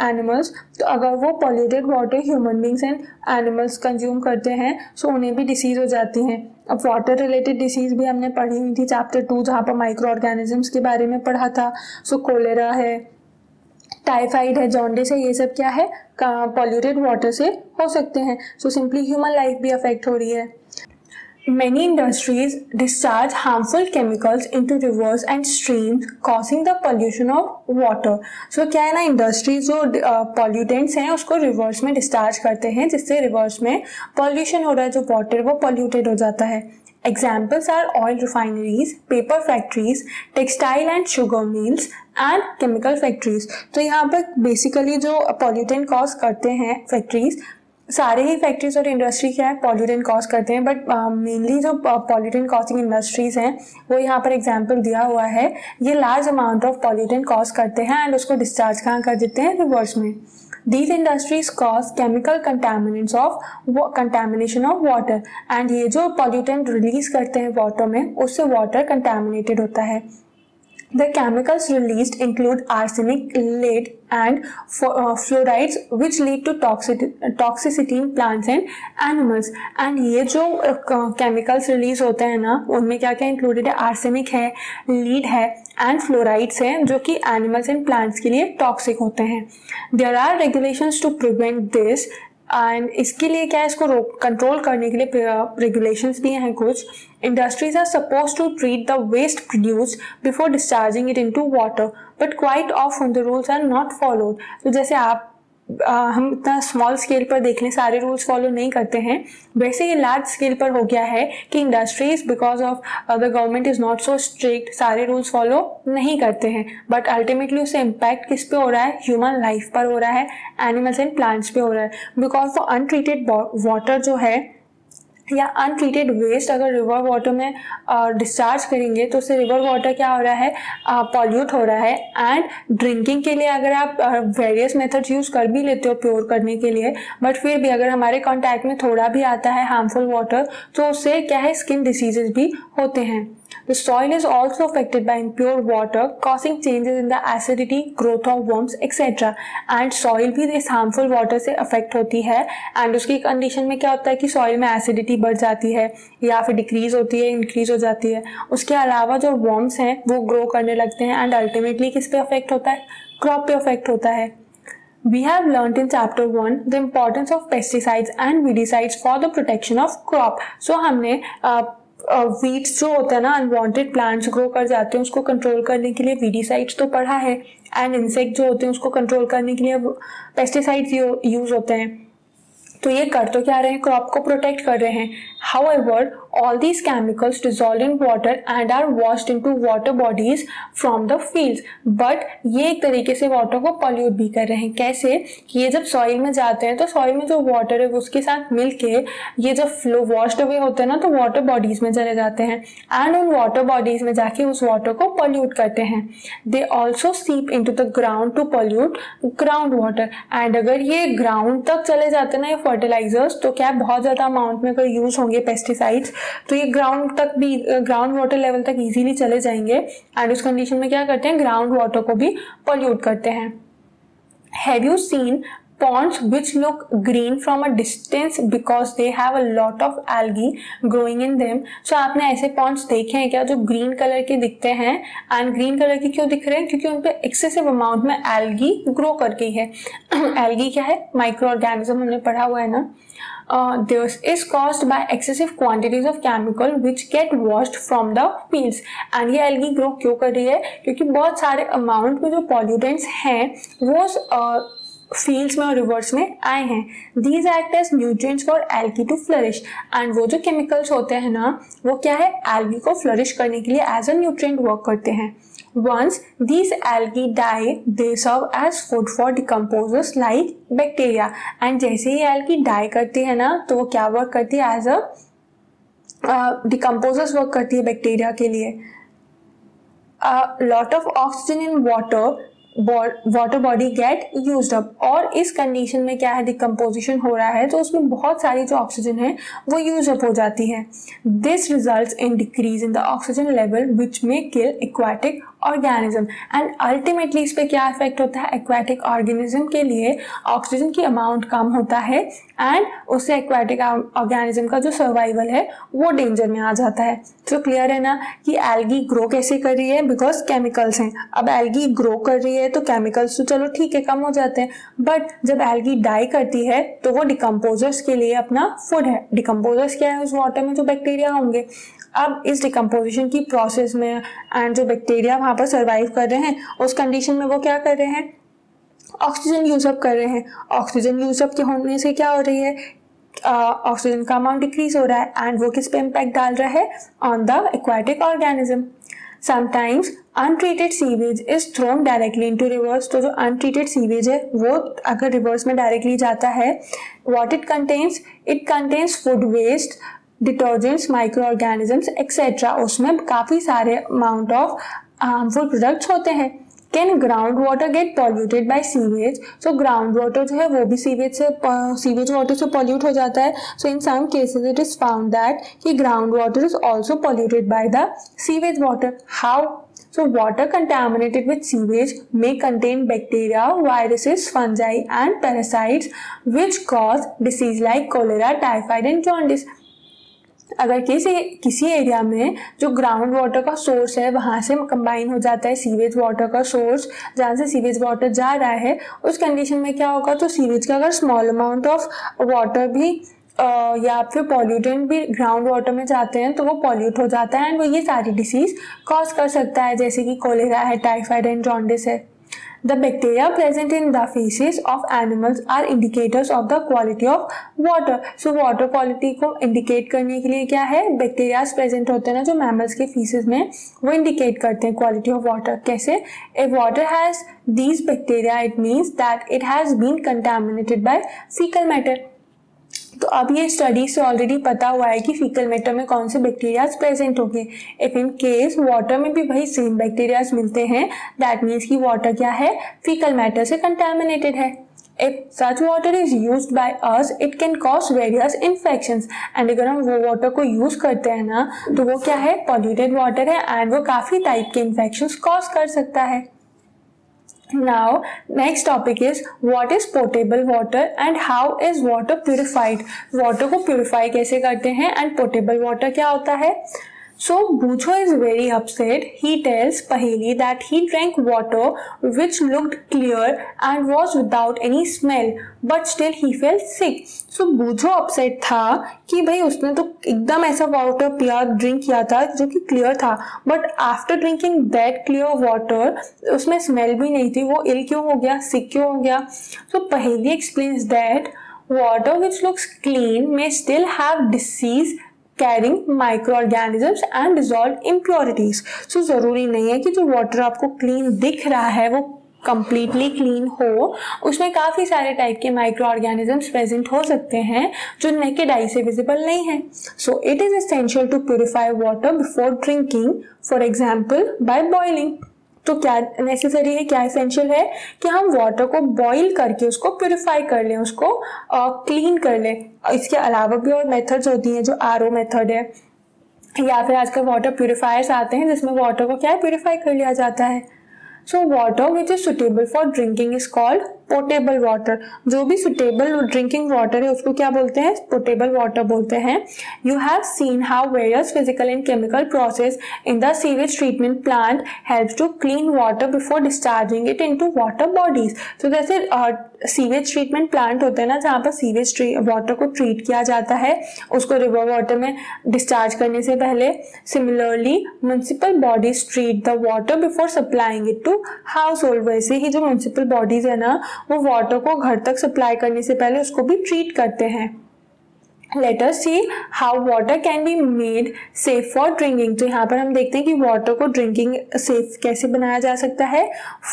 animals, तो अगर वो polluted water human beings and animals consume करते हैं तो उन्हें भी डिसीज हो जाती हैं. अब वाटर रिलेटेड डिसीज भी हमने पढ़ी हुई थी चैप्टर 2, जहाँ पर माइक्रो ऑर्गेनिजम्स के बारे में पढ़ा था. सो कोलेरा है, टाइफाइड है, जॉन्डिस है, ये सब क्या है, पॉल्यूटेड वाटर से हो सकते हैं. सो सिंपली ह्यूमन लाइफ भी अफेक्ट हो रही है. Many industries discharge harmful chemicals into rivers and streams, causing the pollution of water. So क्या है ना, इंडस्ट्रीज जो पॉल्यूटेंट्स हैं उसको रिवर्स में डिस्चार्ज करते हैं, जिससे रिवर्स में पॉल्यूशन हो रहा है, जो वाटर वो पॉल्यूटेड हो जाता है. Examples are oil refineries, paper factories, textile and sugar mills and chemical factories. तो यहाँ पर बेसिकली जो पॉल्यूटेंट कॉज करते हैं फैक्ट्रीज, सारे ही फैक्ट्रीज और इंडस्ट्री क्या है, पॉल्यूटेंट कॉज करते हैं, बट मेनली जो पॉल्यूटेंट कॉजिंग इंडस्ट्रीज हैं वो यहाँ पर एग्जांपल दिया हुआ है. ये large amount of pollutant cause करते हैं एंड उसको डिस्चार्ज कहाँ कर देते हैं? रिवर्स में. These industries cause chemical contamination of water. And ये जो pollutant release करते हैं वाटर में, उससे वाटर contaminated होता है. The chemicals released include arsenic, lead, and fluorides, which lead to toxicity in plants and animals. And ये जो chemicals release होते हैं ना, उनमें क्या क्या included है? arsenic है, lead है, and fluorides है, जो कि animals and plants के लिए toxic होते हैं. There are regulations to prevent this. And इसके लिए क्या है, इसको कंट्रोल करने के लिए रेगुलेशंस भी हैं कुछ. Industries are suppose to treat the waste produced before discharging it into water, but quite often the rules are not followed. तो जैसे हम इतना स्मॉल स्केल पर देख लें, सारे रूल्स फॉलो नहीं करते हैं. वैसे ये लार्ज स्केल पर हो गया है कि industries because of the government is not so strict, सारे रूल्स फॉलो नहीं करते हैं, बट अल्टीमेटली उससे इम्पैक्ट किस पे हो रहा है? ह्यूमन लाइफ पर हो रहा है, एनिमल्स एंड प्लांट्स पे हो रहा है. बिकॉज वो अनट्रीटेड वाटर जो है या अनट्रीटेड वेस्ट अगर रिवर वाटर में डिस्चार्ज करेंगे तो उससे रिवर वाटर क्या हो रहा है? पॉल्यूट हो रहा है. एंड ड्रिंकिंग के लिए अगर आप वेरियस मेथड्स यूज़ कर भी लेते हो प्योर करने के लिए, बट फिर भी अगर हमारे कॉन्टैक्ट में थोड़ा भी आता है हार्मफुल वाटर तो उससे क्या है? स्किन डिसीजेज भी होते हैं. The soil is also affected by impure water, causing changes in the acidity, growth of worms, etc. And soil भी इस harmful water से affect होती है. And उसकी कंडीशन में क्या होता है कि soil में acidity बढ़ जाती है या फिर decrease होती है, increase हो जाती है. उसके अलावा जो worms हैं वो grow करने लगते हैं and ultimately किस पे affect होता है? Crop पे affect होता है. We have learnt in chapter 1 the importance of pesticides and weedicides for the protection of crop. So हमने वीड्स जो होता है ना, अनवांटेड प्लांट्स ग्रो कर जाते हैं, उसको कंट्रोल करने के लिए वीडिसाइड्स तो पढ़ा है. एंड इंसेक्ट जो होते हैं उसको कंट्रोल करने के लिए पेस्टिसाइड्स यूज होते हैं. तो ये कर तो क्या रहे हैं? क्रॉप को प्रोटेक्ट कर रहे हैं. However, all these chemicals dissolve in water and are washed into water bodies from the fields. But ये एक तरीके से वाटर को पॉल्यूट भी कर रहे हैं. कैसे? कि ये जब सॉइल में जाते हैं तो सॉइल में जो वाटर है वो उसके साथ मिलके ये जब फ्लो वॉश्ड अवे होते हैं ना तो वाटर बॉडीज में चले जाते हैं एंड उन वाटर बॉडीज में जाके उस वाटर को पॉल्यूट करते हैं. They also seep into the ground to pollute ground water. And अगर ये ग्राउंड तक चले जाते हैं ना ये फर्टिलाइजर्स, तो क्या बहुत ज्यादा अमाउंट में अगर यूज होंगे पेस्टिसाइड्स तो ये ग्राउंड तक भी, ग्राउंड वाटर लेवल तक इजीली चले जाएंगे एंड उस कंडीशन में क्या करते हैं? ग्राउंड वाटर को भी पॉल्यूट करते हैं. Have you seen ponds which look green from a distance because they have a lot of algae growing in them? So आपने ऐसे ponds देखे हैं क्या जो ग्रीन कलर के दिखते हैं? एंड ग्रीन कलर के क्यों दिख रहे हैं? क्योंकि उन पे एक्सेसिव अमाउंट में एल्गी ग्रो कर गई है. एल्गी क्या है? माइक्रो ऑर्गेनिज्म, हमने पढ़ा हुआ है ना. This is caused by excessive quantities of chemical which get washed from the fields. And ये algae grow क्यों कर रही है? क्योंकि बहुत सारे अमाउंट में जो pollutants हैं वो फील्ड्स में और रिवर्स में आए हैं. These act as nutrients for algae to flourish. And वो जो केमिकल्स होते हैं ना वो क्या है? algae को फ्लरिश करने के लिए एज अ न्यूट्रिएंट वर्क करते हैं. Once these algae die, they serve as food for decomposers like bacteria. And जैसे ही algae die करती है ना तो वो क्या वर्क करती है? एज अ decomposers वर्क करती है बैक्टीरिया के लिए. Lot of oxygen in water body get used up. और इस कंडीशन में क्या है? डिकम्पोजिशन हो रहा है तो उसमें बहुत सारी जो ऑक्सीजन है वो यूज अप हो जाती है. This results in decrease in the oxygen level which may kill aquatic organism. And ultimately इस पे क्या इफेक्ट होता है? एक्वाटिक ऑर्गेनिज्म के लिए ऑक्सीजन की अमाउंट कम होता है एंड उससे एक्वाटिक ऑर्गेनिज्म का जो सर्वाइवल है वो डेंजर में आ जाता है. तो क्लियर है ना कि एल्गी ग्रो कैसे कर रही है? बिकॉज केमिकल्स हैं. अब एल्गी ग्रो कर रही है तो केमिकल्स तो चलो ठीक है कम हो जाते हैं, बट जब एल्गी डाई करती है तो वो डिकम्पोजर्स के लिए अपना फूड है. डिकम्पोजर्स क्या है? उस वाटर में जो बैक्टीरिया होंगे. अब इस डिकम्पोजिशन की प्रोसेस में एंड जो बैक्टीरिया वहाँ पर सर्वाइव कर रहे हैं उस कंडीशन में वो क्या कर रहे हैं? ऑक्सीजन यूजअप कर रहे हैं. ऑक्सीजन यूजअप के होने से क्या हो रही है? ऑक्सीजन का अमाउंट डिक्रीज हो रहा है एंड वो किस पे इम्पैक्ट डाल रहा है? On the aquatic organism. Sometimes untreated sewage is thrown directly into rivers. तो जो untreated sewage है वो अगर rivers में directly जाता है, what it contains? It contains food waste, detergents, microorganisms, etc. उसमें काफी सारे amount of harmful products होते हैं. Can groundwater get polluted by sewage? So groundwater जो है वो भी sewage water से pollute हो जाता है. So in some cases it is found that कि groundwater is also polluted by the sewage water. How? So water contaminated with sewage may contain bacteria, viruses, fungi and parasites which cause disease like cholera, typhoid and jaundice. अगर किसी area में जो ground water का source है वहाँ से combine हो जाता है सीवेज वाटर का सोर्स, जहाँ से सीवेज वाटर जा रहा है, उस कंडीशन में क्या होगा, तो सीवेज का अगर स्मॉल अमाउंट ऑफ वाटर भी या फिर पॉल्यूटेंट भी ग्राउंड वाटर में जाते हैं तो वो पॉल्यूट हो जाता है एंड वो ये सारी डिसीज कॉज कर सकता है, जैसे कि कोलेरा है, टाइफाइड एंड जॉन्डिस है. The bacteria present in the feces of animals are indicators of the quality of water. So water quality को indicate करने के लिए क्या है, bacteria present होते हैं ना जो mammals के feces में, वो indicate करते हैं quality of water. कैसे? If water has these bacteria, it means that it has been contaminated by fecal matter. तो अब ये स्टडी से ऑलरेडी पता हुआ है कि फीकल मैटर में कौन से बैक्टीरियाज प्रेजेंट होंगे. इफ इन केस वाटर में भी वही सेम बैक्टीरियाज मिलते हैं, दैट मीन्स कि वाटर क्या है, फीकल मैटर से कंटामिनेटेड है. If such water is used by us, it can cause various infections. And अगर हम वो वाटर को यूज करते हैं ना तो वो क्या है, पॉल्यूटेड वाटर है एंड वो काफी टाइप के इन्फेक्शंस कॉज कर सकता है. Now next topic is what is potable water and how is water purified. Water को purify कैसे करते हैं and potable water क्या होता है. So Bhujo is very upset. He tells Paheli that he drank water which looked clear and was without any smell, but still he felt sick. So Bhujo upset था कि भाई उसने तो एकदम ऐसा वाटर पिया, ड्रिंक किया था जो कि क्लियर था, but after drinking that clear water उसमें स्मेल भी नहीं थी, वो इल क्यों हो गया, सिक क्यों हो गया. So Paheli explains that water which looks clean may still have disease carrying microorganisms and dissolve impurities. So जरूरी नहीं है कि जो वाटर आपको क्लीन दिख रहा है वो कंप्लीटली क्लीन हो, उसमें काफ़ी सारे टाइप के माइक्रो ऑर्गेनिजम्स प्रेजेंट हो सकते हैं जो नेकेड आई से विजिबल नहीं है. So it is essential to purify water before drinking, for example by boiling. तो क्या नेसेसरी है, क्या एसेंशियल है कि हम वाटर को बॉईल करके उसको प्योरीफाई कर लें, उसको क्लीन कर लें. इसके अलावा भी और मेथड्स होती हैं जो आरओ मेथड है, या फिर आजकल वाटर प्योरीफायर्स आते हैं जिसमें वाटर को क्या है, प्योरीफाई कर लिया जाता है. So water which is suitable for drinking is called potable water. जो भी सुटेबल ड्रिंकिंग वाटर है उसको क्या बोलते हैं, पोटेबल वाटर बोलते हैं. You have seen how various physical and chemical process in the sewage treatment plant helps to clean water before discharging it into water bodies. तो जैसे सीवेज ट्रीटमेंट प्लांट होते हैं ना जहाँ पर सीवेज वाटर को ट्रीट किया जाता है उसको रिवर वाटर में डिस्चार्ज करने से पहले, similarly municipal bodies treat the water before supplying it to household. वैसे ही जो म्युनिसिपल बॉडीज है ना वो वाटर को घर तक सप्लाई करने से पहले उसको भी ट्रीट करते हैं. Let us see how water can be made safe for drinking. तो यहाँ पर हम देखते हैं कि वाटर को ड्रिंकिंग सेफ कैसे बनाया जा सकता है.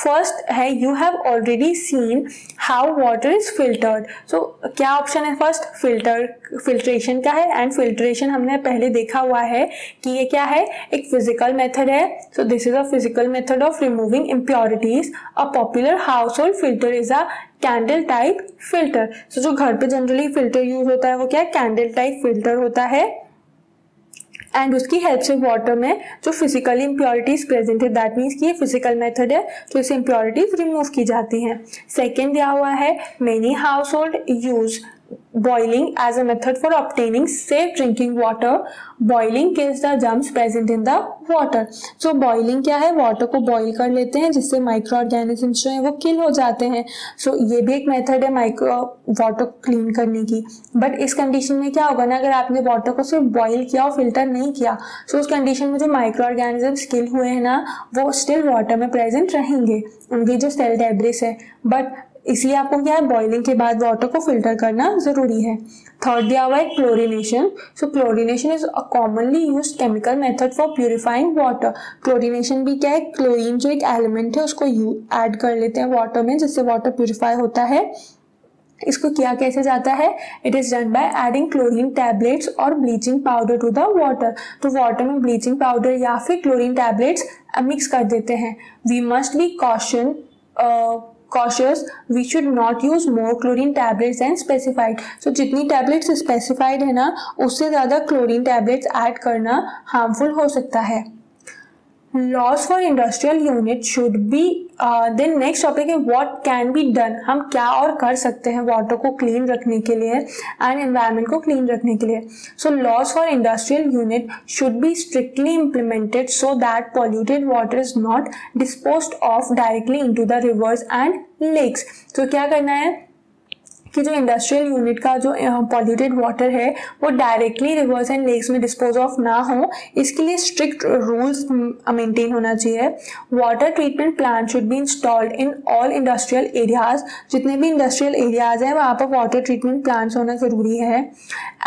फर्स्ट है you have already seen how water is filtered. So क्या ऑप्शन है, फर्स्ट फिल्ट्रेशन का है, एंड फिल्ट्रेशन हमने पहले देखा हुआ है कि ये क्या है, एक फिजिकल मेथड है. So this is a physical method of removing impurities. A popular household filter is a candle type filter. So जो घर पे जनरली फिल्टर यूज होता है वो क्या है, कैंडल टाइप फिल्टर होता है, एंड उसकी हेल्प से वाटर में जो फिजिकली इम्प्योरिटीज प्रेजेंट है, दैट मीन्स कि ये फिजिकल मेथड है तो इससे इम्प्योरिटीज रिमूव की जाती हैं. सेकेंड दिया हुआ है many house hold use boiling as a method for obtaining safe drinking water. Boiling kills the germs present in the water. So boiling क्या है, वाटर को बॉईल कर लेते हैं जिससे माइक्रो ऑर्गेनिजम्स जो है वो किल हो जाते हैं. सो ये भी एक मेथड है माइक्रो वाटर क्लीन करने की. बट इस कंडीशन में क्या होगा ना, अगर आपने वाटर को सिर्फ बॉईल किया और फिल्टर नहीं किया, सो उस कंडीशन में जो माइक्रो ऑर्गेनिजम्स किल हुए हैं ना वो स्टिल वाटर में प्रेजेंट रहेंगे, उनकी जो सेल डेब्रिस है. बट इसलिए आपको क्या है, बॉइलिंग के बाद वाटर को फिल्टर करना जरूरी है. थर्ड दिया हुआ है chlorination. So chlorination is a commonly used chemical method for purifying water. Chlorination भी क्या है, क्लोरीन जो एक एलिमेंट है उसको ऐड कर लेते हैं वाटर में जिससे वाटर प्यूरिफाई होता है. इसको किया कैसे जाता है, it is done by adding chlorine tablets और bleaching powder to the water. तो वाटर में ब्लीचिंग पाउडर या फिर क्लोरीन टैबलेट्स मिक्स कर देते हैं. We must be cautious, we should not use more chlorine tablets than specified. So जितनी tablets specified है ना उससे ज़्यादा chlorine tablets ऐड करना harmful हो सकता है. Laws for industrial unit should be, then next topic है व्हाट कैन बी डन, हम क्या और कर सकते हैं वाटर को क्लीन रखने के लिए एंड एनवायरनमेंट को क्लीन रखने के लिए. So laws for industrial unit should be strictly implemented so that polluted water is not disposed of directly into the rivers and lakes. तो क्या करना है कि जो इंडस्ट्रियल यूनिट का जो पॉल्यूटेड वाटर है वो डायरेक्टली रिवर्स एंड लेक्स में डिस्पोज ऑफ ना हो, इसके लिए स्ट्रिक्ट रूल्स मेंटेन होना चाहिए. Water treatment plant should be installed in all industrial areas, जितने भी इंडस्ट्रियल एरियाज हैं वहाँ पर वाटर ट्रीटमेंट प्लांट्स होना ज़रूरी है.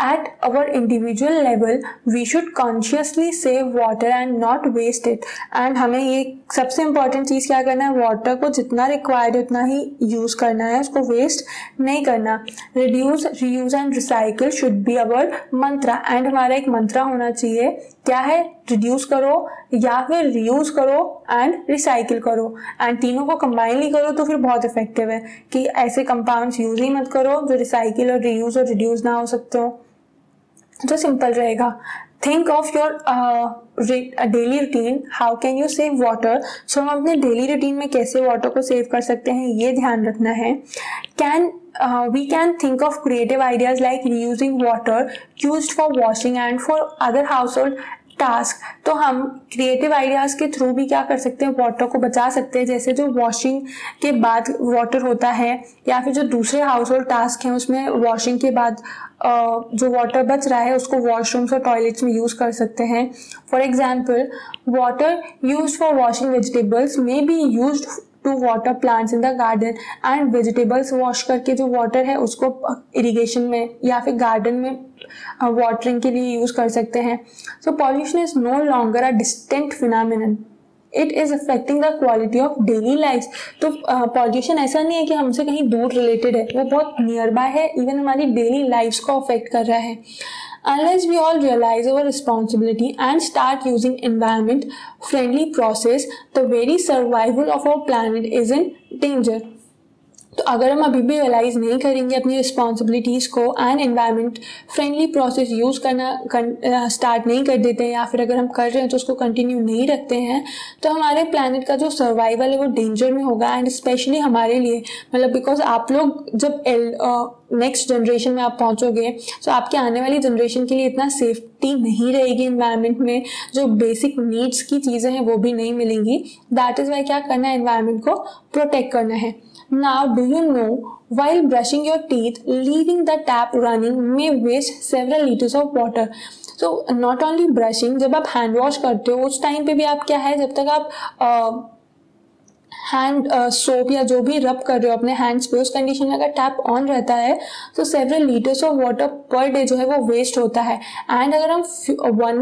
At our individual level we should consciously save water and not waste it. And हमें ये सबसे इंपॉर्टेंट चीज़ क्या करना है, वाटर को जितना रिक्वायर्ड है उतना ही यूज़ करना है, उसको वेस्ट नहीं करना. Reduce, reuse and recycle should be our Mantra. And हमारा एक मंत्रा होना चाहिए, क्या है, रिड्यूस करो या फिर रीयूज करो एंड रिसाइकिल करो. एंड तीनों को कंबाइनली करो तो फिर बहुत इफेक्टिव है कि ऐसे कंपाउंड्स यूज ही मत करो जो रिसाइकिल और रीयूज और रिड्यूस ना हो सकते हो. तो सिंपल रहेगा. Think of your daily routine, how can you save water. So हम अपने डेली रूटीन में कैसे वाटर को सेव कर सकते हैं ये ध्यान रखना है. We can think of creative ideas like reusing water used for washing and for other household task. तो हम क्रिएटिव आइडियाज़ के थ्रू भी क्या कर सकते हैं, वाटर को बचा सकते हैं. जैसे जो वॉशिंग के बाद वाटर होता है या फिर जो दूसरे हाउस होल्ड टास्क हैं उसमें वॉशिंग के बाद जो वाटर बच रहा है उसको वॉशरूम्स और टॉयलेट्स में यूज़ कर सकते हैं. For example water use for washing vegetables may be use to water plants in the garden. And vegetables wash करके जो वाटर है उसको इरिगेशन में या फिर गार्डन में वाटरिंग के लिए यूज़ कर सकते हैं. So pollution is no longer a distant phenomenon, it is affecting the quality of daily life. तो पॉल्यूशन ऐसा नहीं है कि हमसे कहीं दूर रिलेटेड है, वो बहुत नियर बाय है, इवन हमारी डेली लाइफ्स को अफेक्ट कर रहा है. Unless we all realize our responsibility and start using environment friendly process, the very survival of our planet is in danger. तो अगर हम अभी भी रियलाइज़ नहीं करेंगे अपनी रिस्पॉन्सिबिलिटीज़ को and environment friendly process use करना स्टार्ट नहीं कर देते हैं, या फिर अगर हम कर रहे हैं तो उसको कंटिन्यू नहीं रखते हैं, तो हमारे प्लानट का जो सर्वाइवल है वो डेंजर में होगा. एंड स्पेशली हमारे लिए, मतलब बिकॉज आप लोग जब नेक्स्ट जनरेशन में आप पहुंचोगे तो आपके आने वाली जनरेशन के लिए इतना सेफ्टी नहीं रहेगी एनवायरनमेंट में, जो बेसिक नीड्स की चीज़ें हैं वो भी नहीं मिलेंगी. दैट इज़ वाई क्या करना है, एनवायरनमेंट को प्रोटेक्ट करना है. Now, do you know, while brushing your teeth, leaving the tap running may waste several liters of water. So, not only brushing, जब आप हैंड वॉश करते हो उस टाइम पे भी आप क्या है, जब तक आप हैंड सोप या जो भी रब कर रहे हो अपने हैंड्स पे, उस कंडीशन में अगर टैप ऑन रहता है तो several litres of water per day जो है वो वेस्ट होता है. एंड अगर हम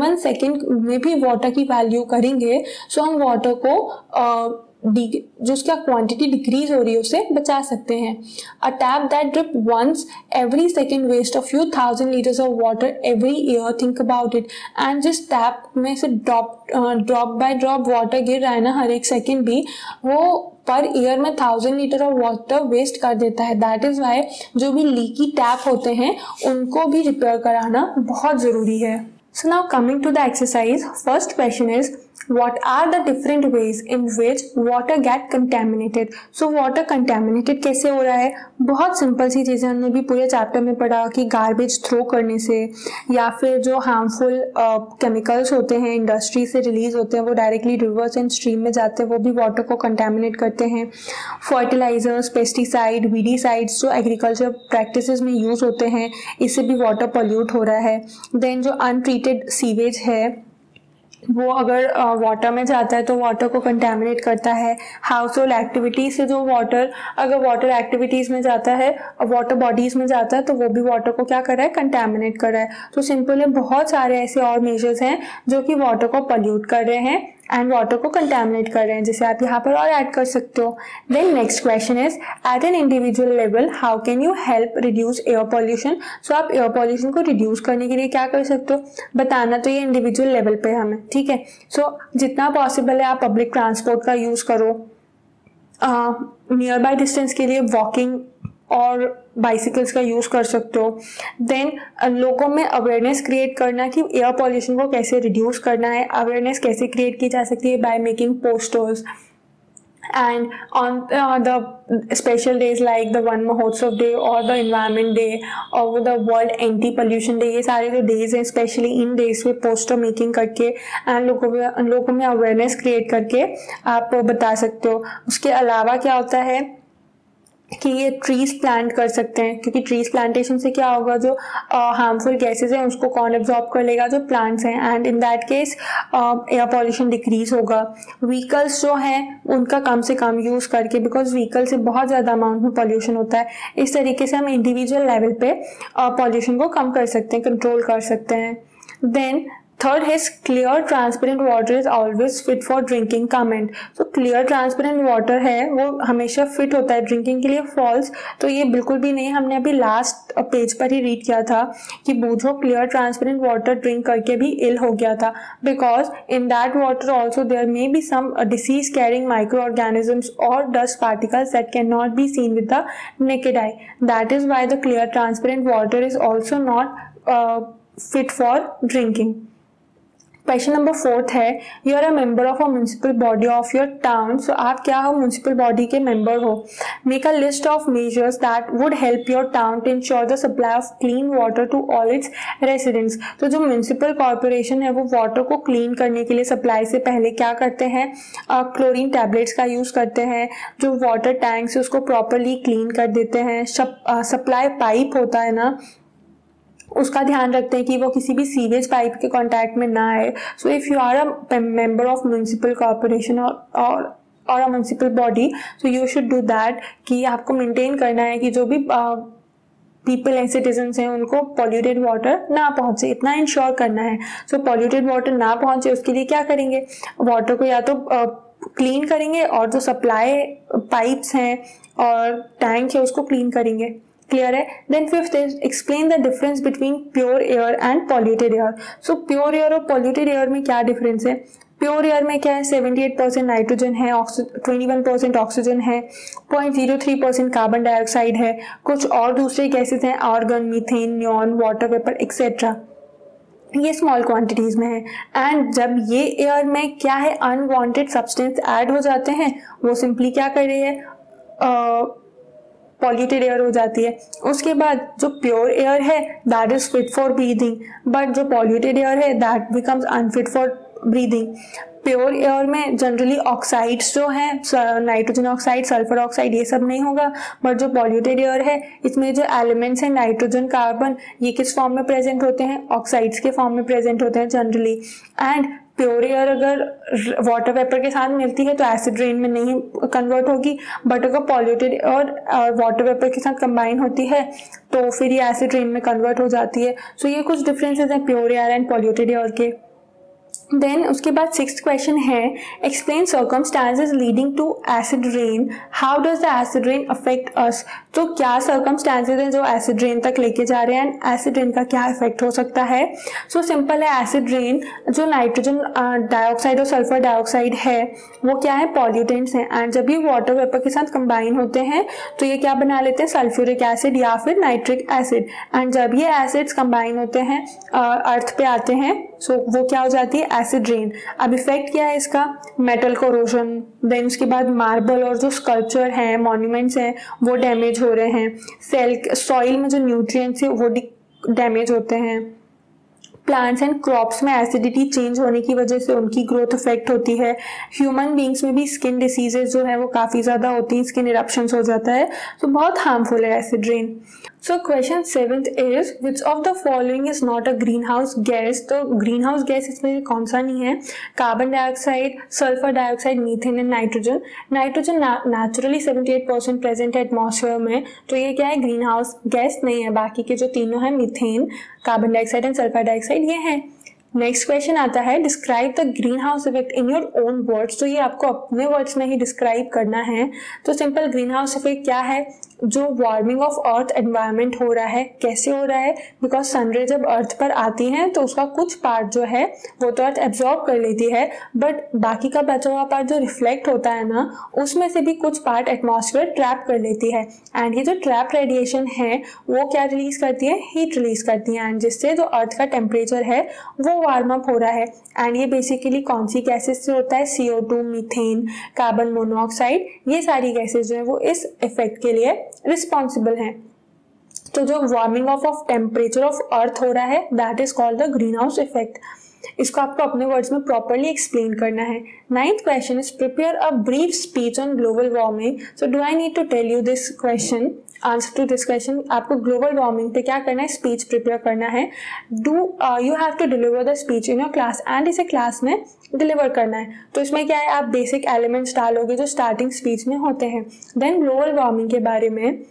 1 सेकेंड में भी वाटर की वैल्यू करेंगे सो हम वाटर को जो उसका क्वांटिटी डिक्रीज हो रही है उसे बचा सकते हैं. A tap that drip once every second waste a few thousand liters of water every year. think about it. And जिस टैप में से ड्रॉप बाय ड्रॉप वाटर गिर रहा है ना हर एक सेकेंड भी, वो पर ईयर में 1000 लीटर ऑफ वाटर वेस्ट कर देता है. दैट इज वाई जो भी लीकी टैप होते हैं उनको भी रिपेयर कराना बहुत ज़रूरी है. So now coming to the exercise, first question is what are the different ways in which water get contaminated. So water contaminated कैसे हो रहा है, बहुत सिंपल सी चीज़ें हमने भी पूरे चैप्टर में पढ़ा कि गार्बेज थ्रो करने से, या फिर जो हार्मफुल केमिकल्स होते हैं इंडस्ट्री से रिलीज होते हैं वो डायरेक्टली रिवर्स एंड स्ट्रीम में जाते हैं, वो भी वाटर को कंटेमिनेट करते हैं. फर्टिलाइजर्स, पेस्टिसाइड, वीडीसाइड्स जो एग्रीकल्चर प्रैक्टिसेस में यूज़ होते हैं, इससे भी वाटर पॉल्यूट हो रहा है. देन जो अनट्रीटेड सीवेज है वो अगर वाटर में जाता है तो वाटर को कंटेमिनेट करता है. हाउस होल्ड एक्टिविटीज से जो वाटर अगर वाटर एक्टिविटीज़ में जाता है, वाटर बॉडीज़ में जाता है, तो वो भी वाटर को क्या कर रहा है, कंटेमिनेट कर रहा है. तो सिंपल है, बहुत सारे ऐसे और मेजर्स हैं जो कि वाटर को पॉल्यूट कर रहे हैं एंड वाटर को कंटेमिनेट कर रहे हैं, जिसे आप यहाँ पर और ऐड कर सकते हो. Then next question is at an individual level how can you help reduce air pollution. So आप एयर पॉल्यूशन को रिड्यूस करने के लिए क्या कर सकते हो, बताना तो ये इंडिविजुअल लेवल पे हमें, ठीक है. सो जितना पॉसिबल है आप पब्लिक ट्रांसपोर्ट का यूज़ करो, नियर बाय डिस्टेंस के लिए वॉकिंग और बाइसिकल्स का यूज़ कर सकते हो। देन लोगों में अवेयरनेस क्रिएट करना कि एयर पॉल्यूशन को कैसे रिड्यूस करना है। अवेयरनेस कैसे क्रिएट की जा सकती है? By making posters and on the special days like the Wan Mahotsav Day or the Environment Day or the World Anti-Pollution Day, ये सारे जो डेज हैं स्पेशली इन डेज पे पोस्टर मेकिंग करके एंड लोगों में अवेयरनेस क्रिएट करके आप बता सकते हो। उसके अलावा क्या होता है कि ये ट्रीज प्लांट कर सकते हैं, क्योंकि ट्रीज प्लांटेशन से क्या होगा, जो हार्मफुल गैसेज हैं उसको कौन एब्जॉर्ब कर लेगा? जो प्लांट्स हैं, and in that case air pollution decrease होगा। व्हीकल्स जो हैं उनका कम से कम यूज़ करके, बिकॉज व्हीकल से बहुत ज़्यादा अमाउंट में पॉल्यूशन होता है, इस तरीके से हम इंडिविजुअल लेवल पे पॉल्यूशन को कम कर सकते हैं, कंट्रोल कर सकते हैं। देन थर्ड है clear transparent water is always fit for drinking comment. तो क्लियर ट्रांसपेरेंट वाटर है वो हमेशा फिट होता है ड्रिंकिंग के लिए, फॉल्स। तो ये बिल्कुल भी नहीं, हमने अभी लास्ट पेज पर ही रीड किया था कि बूझो क्लियर ट्रांसपेरेंट वाटर ड्रिंक करके भी इल हो गया था, because in that water also there may be some disease carrying microorganisms और dust particles that can not be seen with the naked eye. That is why the clear transparent water is also not fit for drinking. Question number 4 है, you are a member of a municipal body of your town. So आप क्या हो? Municipal body के member हो। Make a list of measures that would help your town to ensure the supply of clean water to all its residents. तो जो municipal corporation है वो water को क्लीन करने के लिए सप्लाई से पहले क्या करते हैं? क्लोरीन टैबलेट्स का यूज़ करते हैं। जो वाटर टैंक्स है उसको प्रॉपरली क्लीन कर देते हैं। सप्लाई पाइप होता है ना, उसका ध्यान रखते हैं कि वो किसी भी सीवेज पाइप के कांटेक्ट में ना आए। So if you are a member of municipal corporation और a municipal body, so you should do that कि आपको मेंटेन करना है कि जो भी पीपल एंड सिटीजन्स हैं उनको पॉल्यूटेड वाटर ना पहुंचे, इतना इंश्योर करना है। सो पॉल्यूटेड वाटर ना पहुंचे उसके लिए क्या करेंगे? वाटर को या तो क्लीन करेंगे और जो सप्लाई पाइप्स हैं और टैंक है उसको क्लीन करेंगे। क्लियर है? Then fifth is explain the difference between pure air and polluted air. So pure air और पॉल्यूटेड एयर में क्या डिफरेंस है? प्योर एयर में क्या है? 78% नाइट्रोजन है, 21% ऑक्सीजन है, 0.03% कार्बन डाइऑक्साइड है, कुछ और दूसरे गैसेज हैं, argon, methane, neon, water vapour etcetera. ये स्मॉल क्वांटिटीज में है। एंड जब ये एयर में क्या है, अनवांटेड सब्सटेंस ऐड हो जाते हैं, वो सिंपली क्या कर रही है? पॉल्यूटेड एयर हो जाती है। उसके बाद जो प्योर एयर है that is fit for breathing, but जो पॉल्यूटेड एयर है that becomes unfit for breathing. Pure air में जनरली ऑक्साइड्स जो हैं, नाइट्रोजन ऑक्साइड, सल्फर ऑक्साइड, ये सब नहीं होगा, बट जो पॉल्यूटेड एयर है इसमें जो एलिमेंट्स हैं नाइट्रोजन, कार्बन, ये किस फॉर्म में प्रेजेंट होते हैं? ऑक्साइड्स के फॉर्म में प्रेजेंट होते हैं जनरली। एंड प्योर एयर अगर वाटर वेपर के साथ मिलती है तो एसिड रेन में नहीं कन्वर्ट होगी, बट अगर पॉल्यूटेड और वाटर वेपर के साथ कंबाइन होती है तो फिर ये एसिड रेन में कन्वर्ट हो जाती है। सो ये कुछ डिफरेंसेस हैं pure air and polluted air के। देन उसके बाद 6th क्वेश्चन है, explain circumstances leading to acid rain, how does the acid rain affect us. तो क्या सर्कमस्टांसेस हैं जो एसिड रेन तक लेके जा रहे हैं एंड एसिड रेन का क्या इफेक्ट हो सकता है? सो सिंपल है, एसिड रेन जो नाइट्रोजन डाइऑक्साइड और सल्फर डाइऑक्साइड है वो क्या है? पॉल्यूटेंट्स हैं, एंड जब ये वाटर वेपर के साथ कंबाइन होते हैं तो ये क्या बना लेते हैं? सल्फ्यूरिक एसिड या फिर नाइट्रिक एसिड। एंड जब ये एसिड्स कंबाइन होते हैं अर्थ पे आते हैं, सो वो क्या हो जाती है? Acid rain. अब इफेक्ट क्या है इसका? मेटल कोरोजन, देन उसके बाद मार्बल और जो स्कल्पचर हैं, मॉन्यूमेंट्स हैं, वो डैमेज हो रहे हैं। सॉइल में जो न्यूट्रिएंट्स है वो डैमेज होते हैं। प्लांट्स एंड क्रॉप्स में एसिडिटी चेंज होने की वजह से उनकी ग्रोथ इफेक्ट होती है। ह्यूमन बींग्स में भी स्किन डिसीजेज जो है वो काफ़ी ज़्यादा होती हैं, स्किन इरप्शंस हो जाता है, तो बहुत हार्मफुल है acid rain. So question 7th is which of the following is not a green house gas. तो ग्रीन हाउस गैस इसमें कौन सा नहीं है? Carbon dioxide, sulphur dioxide, methane and nitrogen. Nitrogen naturally 78% present है एटमॉस्फेयर में, तो ये क्या है? ग्रीन हाउस गैस नहीं है। बाकी के जो तीनों हैं, methane, carbon dioxide and sulphur dioxide, ये हैं। नेक्स्ट क्वेश्चन आता है, describe the green house effect in your own words. तो ये आपको अपने वर्ड्स में ही डिस्क्राइब करना है। तो सिंपल ग्रीन हाउस इफेक्ट क्या है? जो वार्मिंग ऑफ अर्थ एनवायरनमेंट हो रहा है, कैसे हो रहा है, बिकॉज सनरे जब अर्थ पर आती हैं तो उसका कुछ पार्ट जो है वो तो अर्थ एब्जॉर्ब कर लेती है, बट बाकी का बचा हुआ पार्ट जो रिफ्लेक्ट होता है ना, उसमें से भी कुछ पार्ट एटमॉस्फेयर ट्रैप कर लेती है। एंड ये जो ट्रैप रेडिएशन है वो क्या रिलीज करती है, हीट रिलीज करती है, एंड जिससे जो अर्थ का टेम्परेचर है वो वार्म अप हो रहा है। एंड ये बेसिकली कौन सी गैसेस से होता है, CO2, मीथेन, कार्बन मोनोऑक्साइड, ये सारी गैसेस जो है वो इस इफेक्ट के लिए रिस्पॉन्सिबल हैं। तो जो warming of temperature of earth हो रहा है that is called the green house effect. इसको आपको अपने वर्ड्स में प्रॉपरली एक्सप्लेन करना है। 9th question is prepare a brief speech on global warming. So do I need to tell you this question, answer to this question. आपको global warming पे क्या करना है, स्पीच प्रिपेयर करना है। You have to deliver the speech in your class, and इसे class में deliver करना है। तो इसमें क्या है, आप बेसिक एलिमेंट्स डालोगे जो स्टार्टिंग स्पीच में होते हैं। देन ग्लोबल वार्मिंग के बारे में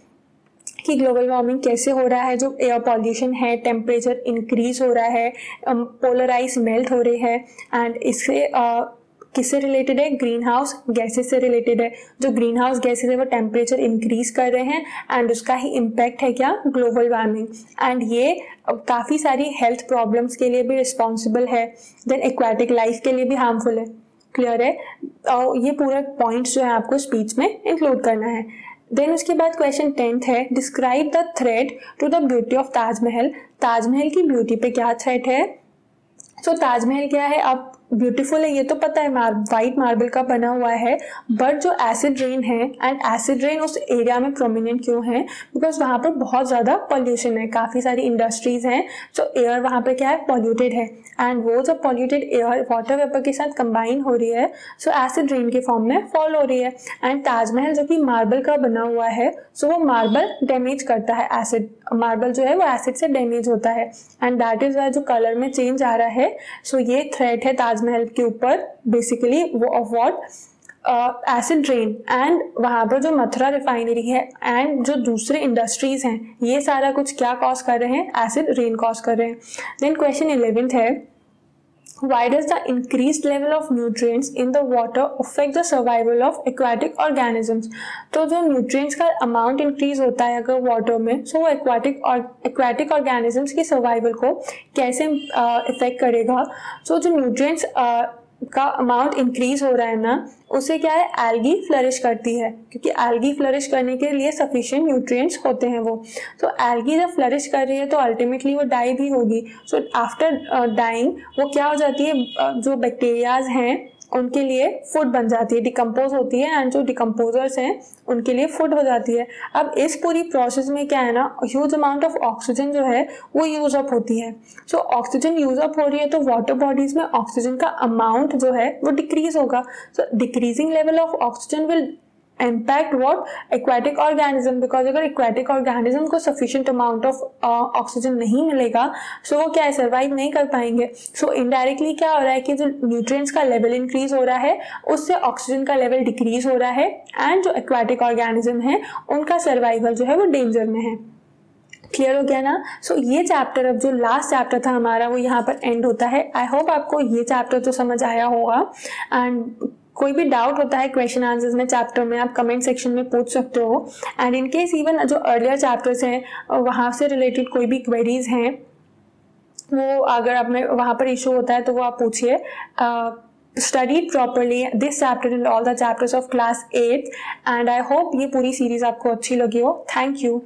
कि ग्लोबल वार्मिंग कैसे हो रहा है, जो एयर पॉल्यूशन है, टेम्परेचर इंक्रीज हो रहा है, पोलर आइस मेल्ट हो रही है, एंड इससे किससे रिलेटेड है, ग्रीन हाउस गैसेस से रिलेटेड है। जो ग्रीन हाउस गैसेस है वो टेम्परेचर इंक्रीज कर रहे हैं, एंड उसका ही इम्पैक्ट है क्या, ग्लोबल वार्मिंग। एंड ये काफ़ी सारी हेल्थ प्रॉब्लम्स के लिए भी रिस्पॉन्सिबल है। देन एक्वाटिक लाइफ के लिए भी हार्मफुल है। क्लियर है? ये पूरे पॉइंट्स जो है आपको स्पीच में इंक्लूड करना है। देन उसके बाद क्वेश्चन 10th है, describe the threat to the beauty of Taj Mahal. Taj Mahal की ब्यूटी पे क्या थ्रेट है? सो ताजमहल क्या है, अब ब्यूटीफुल है ये तो पता है, वाइट मार्बल का बना हुआ है, बट जो एसिड रेन है, एंड एसिड रेन उस एरिया में प्रोमिनेंट क्यों है, बिकॉज वहाँ पर बहुत ज़्यादा पॉल्यूशन है, काफ़ी सारी इंडस्ट्रीज हैं, तो एयर वहाँ पर क्या है, पॉल्यूटेड है, एंड वो जब पॉल्यूटेड एयर वाटर वेपर के साथ कंबाइन हो रही है, सो एसिड रेन के फॉर्म में फॉल हो रही है। एंड ताजमहल जो कि मार्बल का बना हुआ है, सो वो मार्बल डैमेज करता है, एसिड मार्बल जो है वो एसिड से डैमेज होता है, एंड दैट इज वाई जो कलर में चेंज आ रहा है। सो ये थ्रेट है ताजमहल के ऊपर, बेसिकली वो of what, acid rain, and वहाँ पर जो मथुरा रिफाइनरी है एंड जो दूसरे इंडस्ट्रीज हैं, ये सारा कुछ क्या कॉज कर रहे हैं, एसिड रेन कॉज कर रहे हैं। देन क्वेश्चन 11th है, why does the increased level of nutrients in the water affect the survival of aquatic organisms? तो जो nutrients का amount increase होता है अगर water में, so वो aquatic organisms की survival को कैसे affect करेगा? So जो nutrients का अमाउंट इंक्रीज हो रहा है ना, उससे क्या है, एल्गी फ्लरिश करती है, क्योंकि एल्गी फ्लरिश करने के लिए सफिशिएंट न्यूट्रिएंट्स होते हैं वो। तो एल्गी जब फ्लरिश कर रही है तो अल्टीमेटली वो डाई भी होगी। सो आफ्टर डाइंग वो क्या हो जाती है, जो बैक्टीरियाज हैं उनके लिए फूड बन जाती है, डिकम्पोज होती है, एंड जो डिकम्पोजर्स हैं उनके लिए फूड हो जाती है। अब इस पूरी प्रोसेस में क्या है ना, ह्यूज अमाउंट ऑफ ऑक्सीजन जो है वो यूज अप होती है। सो ऑक्सीजन यूज अप हो रही है तो वाटर बॉडीज में ऑक्सीजन का अमाउंट जो है वो डिक्रीज होगा। So decreasing level of oxygen will impact what, aquatic organism, because अगर aquatic organism को sufficient amount of ऑक्सीजन नहीं मिलेगा, सो वो क्या है, सर्वाइव नहीं कर पाएंगे। सो इनडायरेक्टली क्या हो रहा है कि जो न्यूट्रिएंट्स का लेवल इंक्रीज हो रहा है उससे ऑक्सीजन का लेवल डिक्रीज हो रहा है, एंड जो aquatic organism है उनका सर्वाइवल जो है वो डेंजर में है। क्लियर हो गया ना? सो ये चैप्टर, अब जो लास्ट चैप्टर था हमारा वो यहाँ पर एंड होता है। आई होप आपको ये चैप्टर तो समझ आया होगा, एंड कोई भी डाउट होता है क्वेश्चन आंसर्स में चैप्टर में, आप कमेंट सेक्शन में पूछ सकते हो। एंड इन केस इवन जो अर्लियर चैप्टर्स हैं वहाँ से रिलेटेड कोई भी क्वेरीज हैं, वो अगर आप में वहाँ पर इशू होता है तो वो आप पूछिए। Study properly this chapter and all the chapters of class 8, and I hope ये पूरी सीरीज आपको अच्छी लगी हो। Thank you.